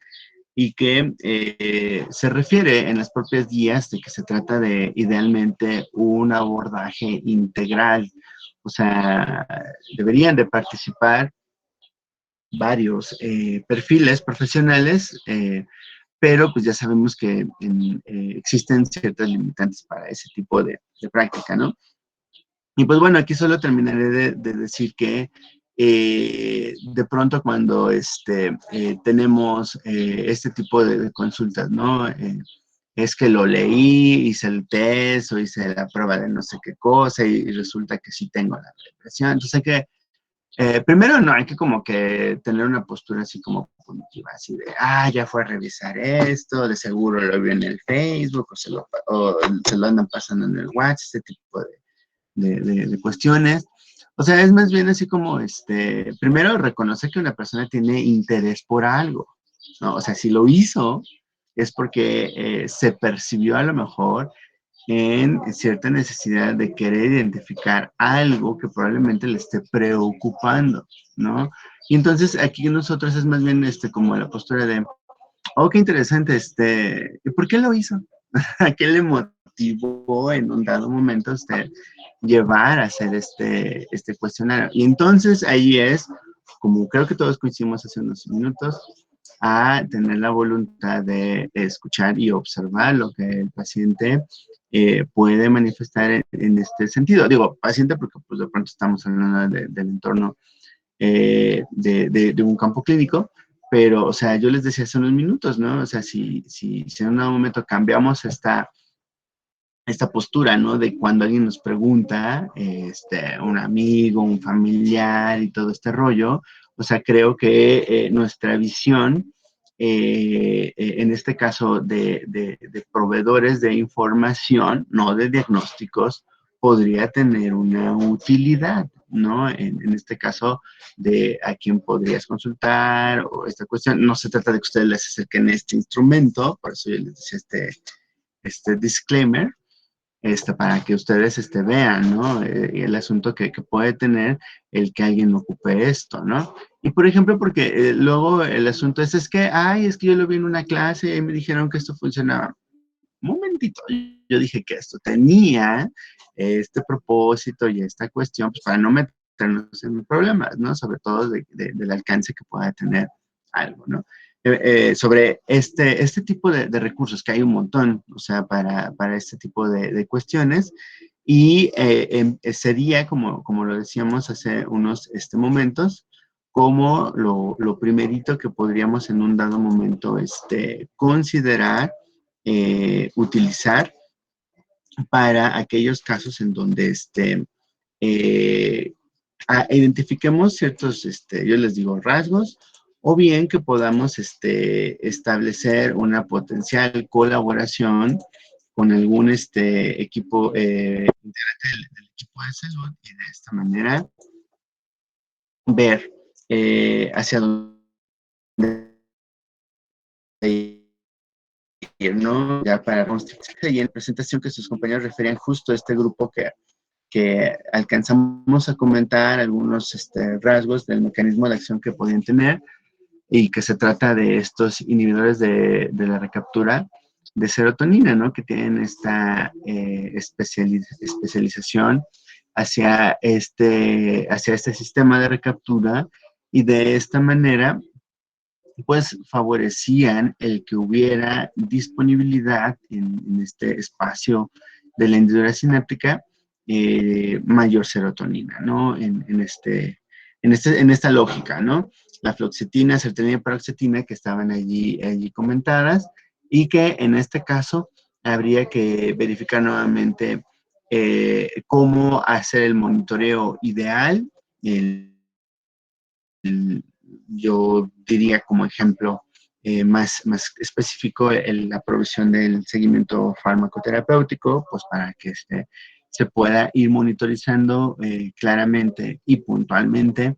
y que se refiere en las propias guías de que se trata de idealmente un abordaje integral. O sea, deberían de participar varios perfiles profesionales, pero pues ya sabemos que existen ciertas limitantes para ese tipo de práctica, ¿no? Y pues bueno, aquí solo terminaré de decir que de pronto cuando tenemos este tipo de consultas, ¿no? Es que lo leí, hice el test o hice la prueba de no sé qué cosa y resulta que sí tengo la depresión. Entonces hay que primero, no, hay que como que tener una postura así como punitiva, así de, ya fue a revisar esto, de seguro lo vio en el Facebook o se lo andan pasando en el WhatsApp, este tipo de cuestiones. O sea, es más bien así como, primero reconocer que una persona tiene interés por algo, ¿no? O sea, si lo hizo, es porque se percibió a lo mejor en cierta necesidad de querer identificar algo que probablemente le esté preocupando, ¿no? Y entonces aquí nosotros es más bien como la postura de, oh, qué interesante, ¿y por qué lo hizo? ¿A qué le motivó en un dado momento llevar a hacer este cuestionario? Y entonces ahí es, como creo que todos coincidimos hace unos minutos, a tener la voluntad de escuchar y observar lo que el paciente puede manifestar en este sentido. Digo, paciente porque pues de pronto estamos hablando del entorno de un campo clínico, pero, o sea, yo les decía hace unos minutos, ¿no? O sea, si en un momento cambiamos esta postura, ¿no? De cuando alguien nos pregunta, un amigo, un familiar y todo este rollo, o sea, creo que nuestra visión, en este caso de proveedores de información, no de diagnósticos, podría tener una utilidad, ¿no? En este caso, de a quién podrías consultar o esta cuestión. No se trata de que ustedes les acerquen este instrumento, por eso yo les decía este disclaimer, para que ustedes vean, ¿no? El asunto que puede tener el que alguien ocupe esto, ¿no? Y por ejemplo, porque luego el asunto es que, es que yo lo vi en una clase y me dijeron que esto funcionaba. Un momentito, yo dije que esto tenía este propósito y esta cuestión, pues para no meternos en problemas, ¿no? Sobre todo del alcance que pueda tener algo, ¿no? Sobre este tipo de recursos, que hay un montón, o sea, para este tipo de cuestiones, y sería, como lo decíamos hace unos momentos, como lo primerito que podríamos en un dado momento considerar utilizar para aquellos casos en donde eh, identifiquemos ciertos, yo les digo, rasgos, o bien que podamos establecer una potencial colaboración con algún equipo integrante del equipo de salud y de esta manera ver hacia dónde ir, ¿no? Ya para constituirse y en la presentación que sus compañeros referían justo a este grupo que alcanzamos a comentar algunos rasgos del mecanismo de acción que podían tener y que se trata de estos inhibidores de la recaptura de serotonina, ¿no? Que tienen esta especialización hacia este sistema de recaptura y de esta manera pues favorecían el que hubiera disponibilidad en este espacio de la hendidura sináptica, mayor serotonina, ¿no? En esta lógica, ¿no? La fluoxetina, serotonina y paroxetina que estaban allí comentadas y que en este caso habría que verificar nuevamente cómo hacer el monitoreo ideal, yo diría como ejemplo más específico la provisión del seguimiento farmacoterapéutico, pues para que se pueda ir monitorizando claramente y puntualmente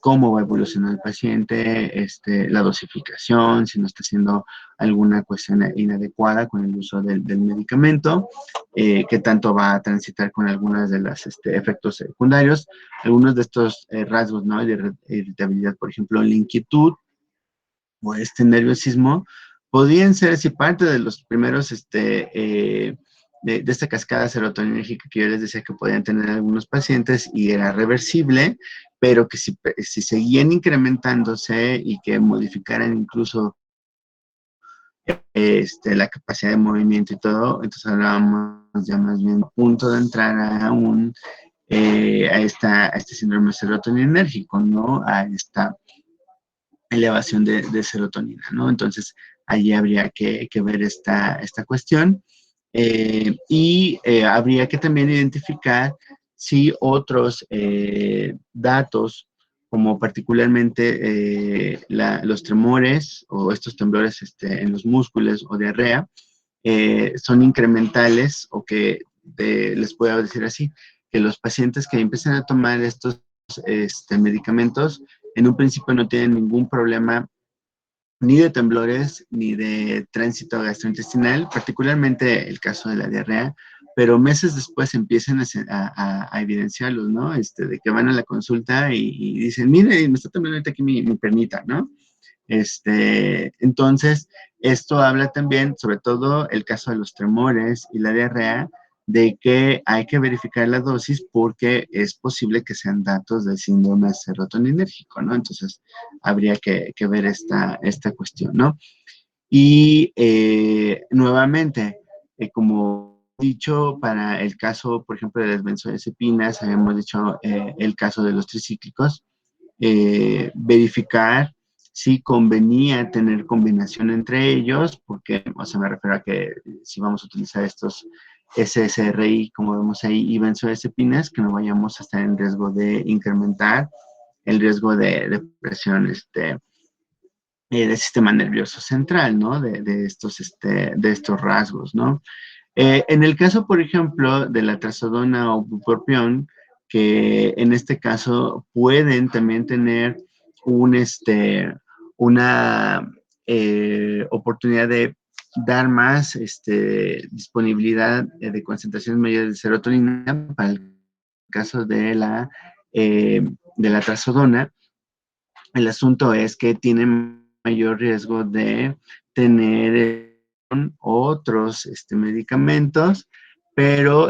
cómo va a evolucionar el paciente, la dosificación, si no está haciendo alguna cuestión inadecuada con el uso del medicamento, qué tanto va a transitar con algunos de los efectos secundarios, algunos de estos rasgos, ¿no? De irritabilidad, por ejemplo, la inquietud o nerviosismo, podrían ser así parte de los primeros, de esta cascada serotoninérgica que yo les decía que podían tener algunos pacientes y era reversible, pero que si seguían incrementándose y que modificaran incluso la capacidad de movimiento y todo, entonces hablábamos ya más bien punto de entrar a este síndrome serotoninérgico, ¿no? A esta elevación de serotonina, ¿no? Entonces, allí habría que ver esta cuestión y habría que también identificar si otros datos, como particularmente los tremores o estos temblores en los músculos o diarrea, son incrementales o que les puedo decir así, que los pacientes que empiezan a tomar estos medicamentos en un principio no tienen ningún problema ni de temblores ni de tránsito gastrointestinal, particularmente el caso de la diarrea, pero meses después empiezan a evidenciarlos, ¿no? De que van a la consulta y dicen, mire, me está temblando ahorita aquí mi pernita, ¿no? Entonces, esto habla también, sobre todo el caso de los tremores y la diarrea, de que hay que verificar la dosis porque es posible que sean datos del síndrome serotoninérgico, ¿no? Entonces, habría que ver esta cuestión, ¿no? Y nuevamente, como he dicho, para el caso, por ejemplo, de las benzodiazepinas, habíamos dicho el caso de los tricíclicos, verificar si convenía tener combinación entre ellos, porque, o sea, me refiero a que si vamos a utilizar estos SSRI, como vemos ahí, y benzodiazepinas, que no vayamos a estar en riesgo de incrementar el riesgo de presión del sistema nervioso central, ¿no? De estos rasgos, ¿no? En el caso, por ejemplo, de la trazodona o bupropión, que en este caso pueden también tener una oportunidad de dar más disponibilidad de concentraciones mayores de serotonina para el caso de la trazodona. El asunto es que tienen mayor riesgo de tener otros medicamentos, pero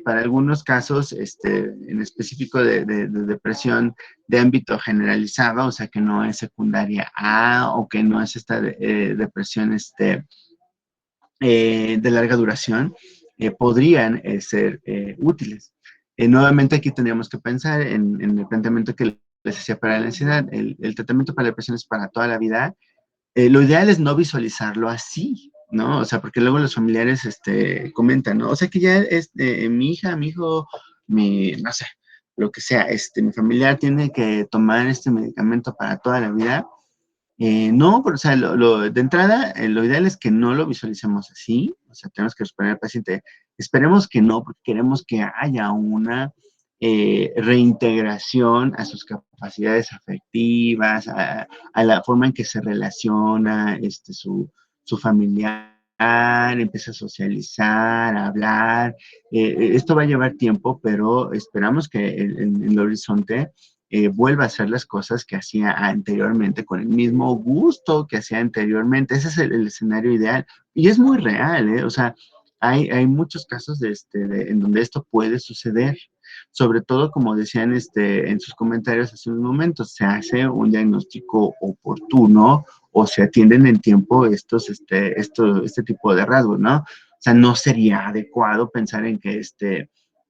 para algunos casos, en específico de depresión de ámbito generalizado, o sea, que no es secundaria A o que no es esta depresión de larga duración, podrían ser útiles. Nuevamente aquí tendríamos que pensar en el planteamiento que les decía para la ansiedad. El tratamiento para la depresión es para toda la vida. Lo ideal es no visualizarlo así, ¿no? O sea, porque luego los familiares comentan, ¿no? O sea, que ya es mi hija, mi hijo, no sé, lo que sea, mi familiar tiene que tomar este medicamento para toda la vida. No, pero, o sea, de entrada, lo ideal es que no lo visualicemos así, o sea, tenemos que responder al paciente, esperemos que no, porque queremos que haya una reintegración a sus capacidades afectivas, a la forma en que se relaciona su familiar, empieza a socializar, a hablar. Esto va a llevar tiempo, pero esperamos que en el horizonte vuelva a hacer las cosas que hacía anteriormente con el mismo gusto que hacía anteriormente. Ese es el escenario ideal. Y es muy real, ¿eh? O sea, hay muchos casos en donde esto puede suceder. Sobre todo, como decían en sus comentarios hace unos momentos, se hace un diagnóstico oportuno o se atienden en tiempo este tipo de rasgos, ¿no? O sea, no sería adecuado pensar en que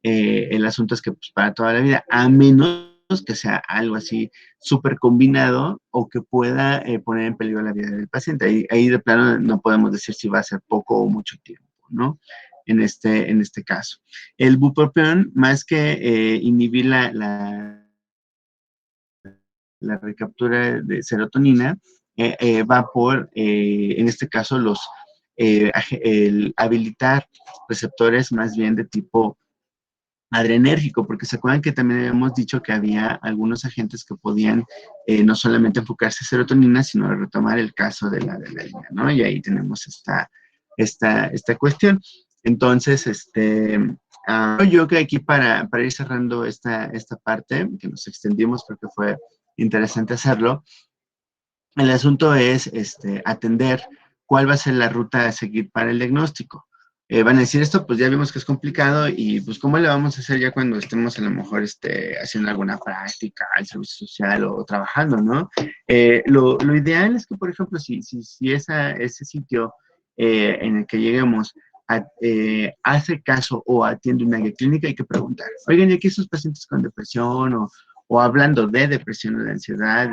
el asunto es que pues, para toda la vida, a menos que sea algo así súper combinado o que pueda poner en peligro la vida del paciente. Ahí de plano no podemos decir si va a ser poco o mucho tiempo, ¿no? En este caso. El bupropión, más que inhibir la recaptura de serotonina, va por, en este caso, el habilitar receptores más bien de tipo adrenérgico, porque se acuerdan que también habíamos dicho que había algunos agentes que podían no solamente enfocarse en serotonina, sino retomar el caso de la adrenalina, ¿no? Y ahí tenemos esta cuestión. Entonces, yo creo que aquí para ir cerrando esta parte, que nos extendimos, creo que fue interesante hacerlo, el asunto es atender cuál va a ser la ruta a seguir para el diagnóstico. Van a decir esto, pues ya vimos que es complicado y pues cómo le vamos a hacer ya cuando estemos a lo mejor haciendo alguna práctica al servicio social o trabajando, ¿no? Lo ideal es que, por ejemplo, si ese sitio en el que lleguemos hace caso o atiende una guía clínica, hay que preguntar, oigan, ¿y aquí esos pacientes con depresión o hablando de depresión o de ansiedad,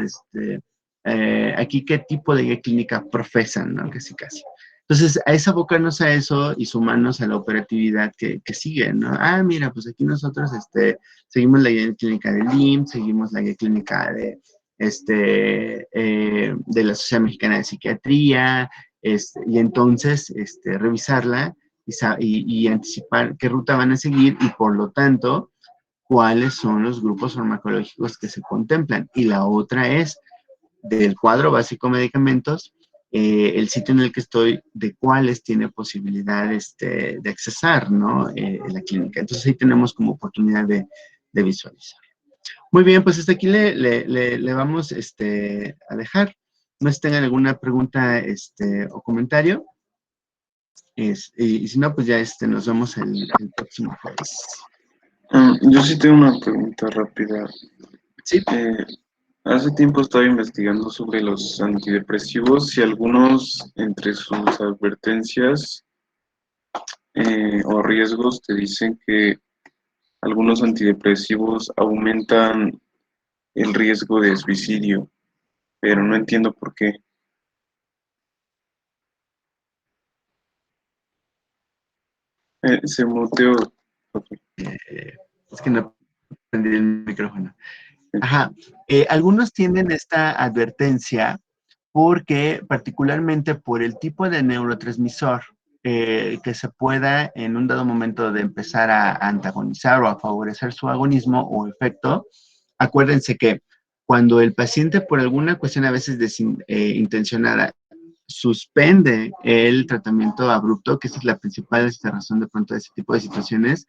aquí qué tipo de guía clínica profesan, ¿no? Casi. Entonces, es abocarnos a eso y sumarnos a la operatividad que sigue, ¿no? Ah, mira, pues aquí nosotros seguimos la guía clínica del IMSS, seguimos la guía clínica de la Sociedad Mexicana de Psiquiatría, y entonces revisarla y anticipar qué ruta van a seguir y por lo tanto, cuáles son los grupos farmacológicos que se contemplan. Y la otra es del cuadro básico medicamentos, el sitio en el que estoy, de cuáles tiene posibilidad de accesar, ¿no? En la clínica. Entonces ahí tenemos como oportunidad de visualizar. Muy bien, pues hasta aquí le vamos a dejar. No sé si tengan alguna pregunta o comentario. Y si no, pues ya nos vemos el próximo jueves. Yo sí tengo una pregunta rápida. Sí. Hace tiempo estaba investigando sobre los antidepresivos y algunos entre sus advertencias o riesgos te dicen que algunos antidepresivos aumentan el riesgo de suicidio, pero no entiendo por qué. Se muteó. Okay. Es que no prendí el micrófono. Ajá. Algunos tienen esta advertencia porque particularmente por el tipo de neurotransmisor que se pueda en un dado momento de empezar a antagonizar o a favorecer su agonismo o efecto, acuérdense que cuando el paciente por alguna cuestión a veces intencionada suspende el tratamiento abrupto, que esa es la principal razón de pronto de ese tipo de situaciones,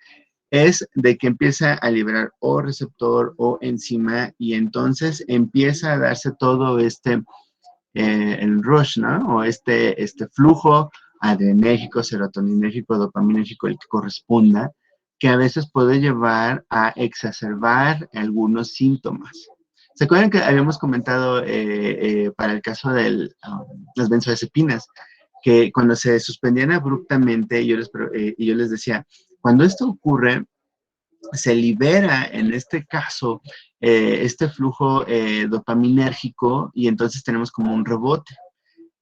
es de que empieza a liberar o receptor o enzima y entonces empieza a darse todo el rush, ¿no? O este flujo adrenérgico, serotoninérgico, dopaminérgico, el que corresponda, que a veces puede llevar a exacerbar algunos síntomas. ¿Se acuerdan que habíamos comentado para el caso de las benzodiazepinas, que cuando se suspendían abruptamente, yo les decía, cuando esto ocurre, se libera en este caso este flujo dopaminérgico y entonces tenemos como un rebote,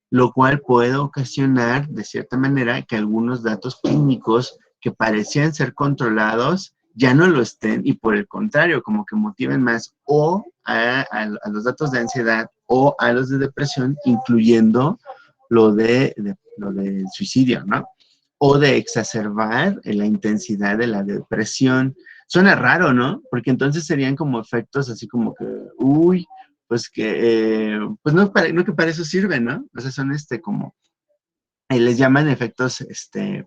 lo cual puede ocasionar de cierta manera que algunos datos clínicos que parecían ser controlados ya no lo estén y por el contrario, como que motiven más o a los datos de ansiedad o a los de depresión, incluyendo lo del suicidio, ¿no? O de exacerbar la intensidad de la depresión. Suena raro, ¿no? Porque entonces serían como efectos así como que, uy, pues que, pues no que para eso sirven, ¿no? O sea, son como, les llaman efectos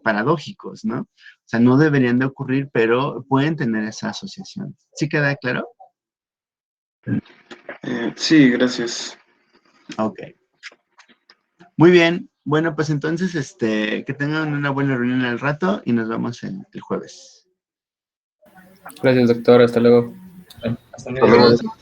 paradójicos, ¿no? O sea, no deberían de ocurrir, pero pueden tener esa asociación. ¿Sí queda claro? Sí, gracias. Ok. Muy bien. Bueno, pues entonces, que tengan una buena reunión al rato y nos vemos el jueves. Gracias, doctor. Hasta luego. Hasta luego.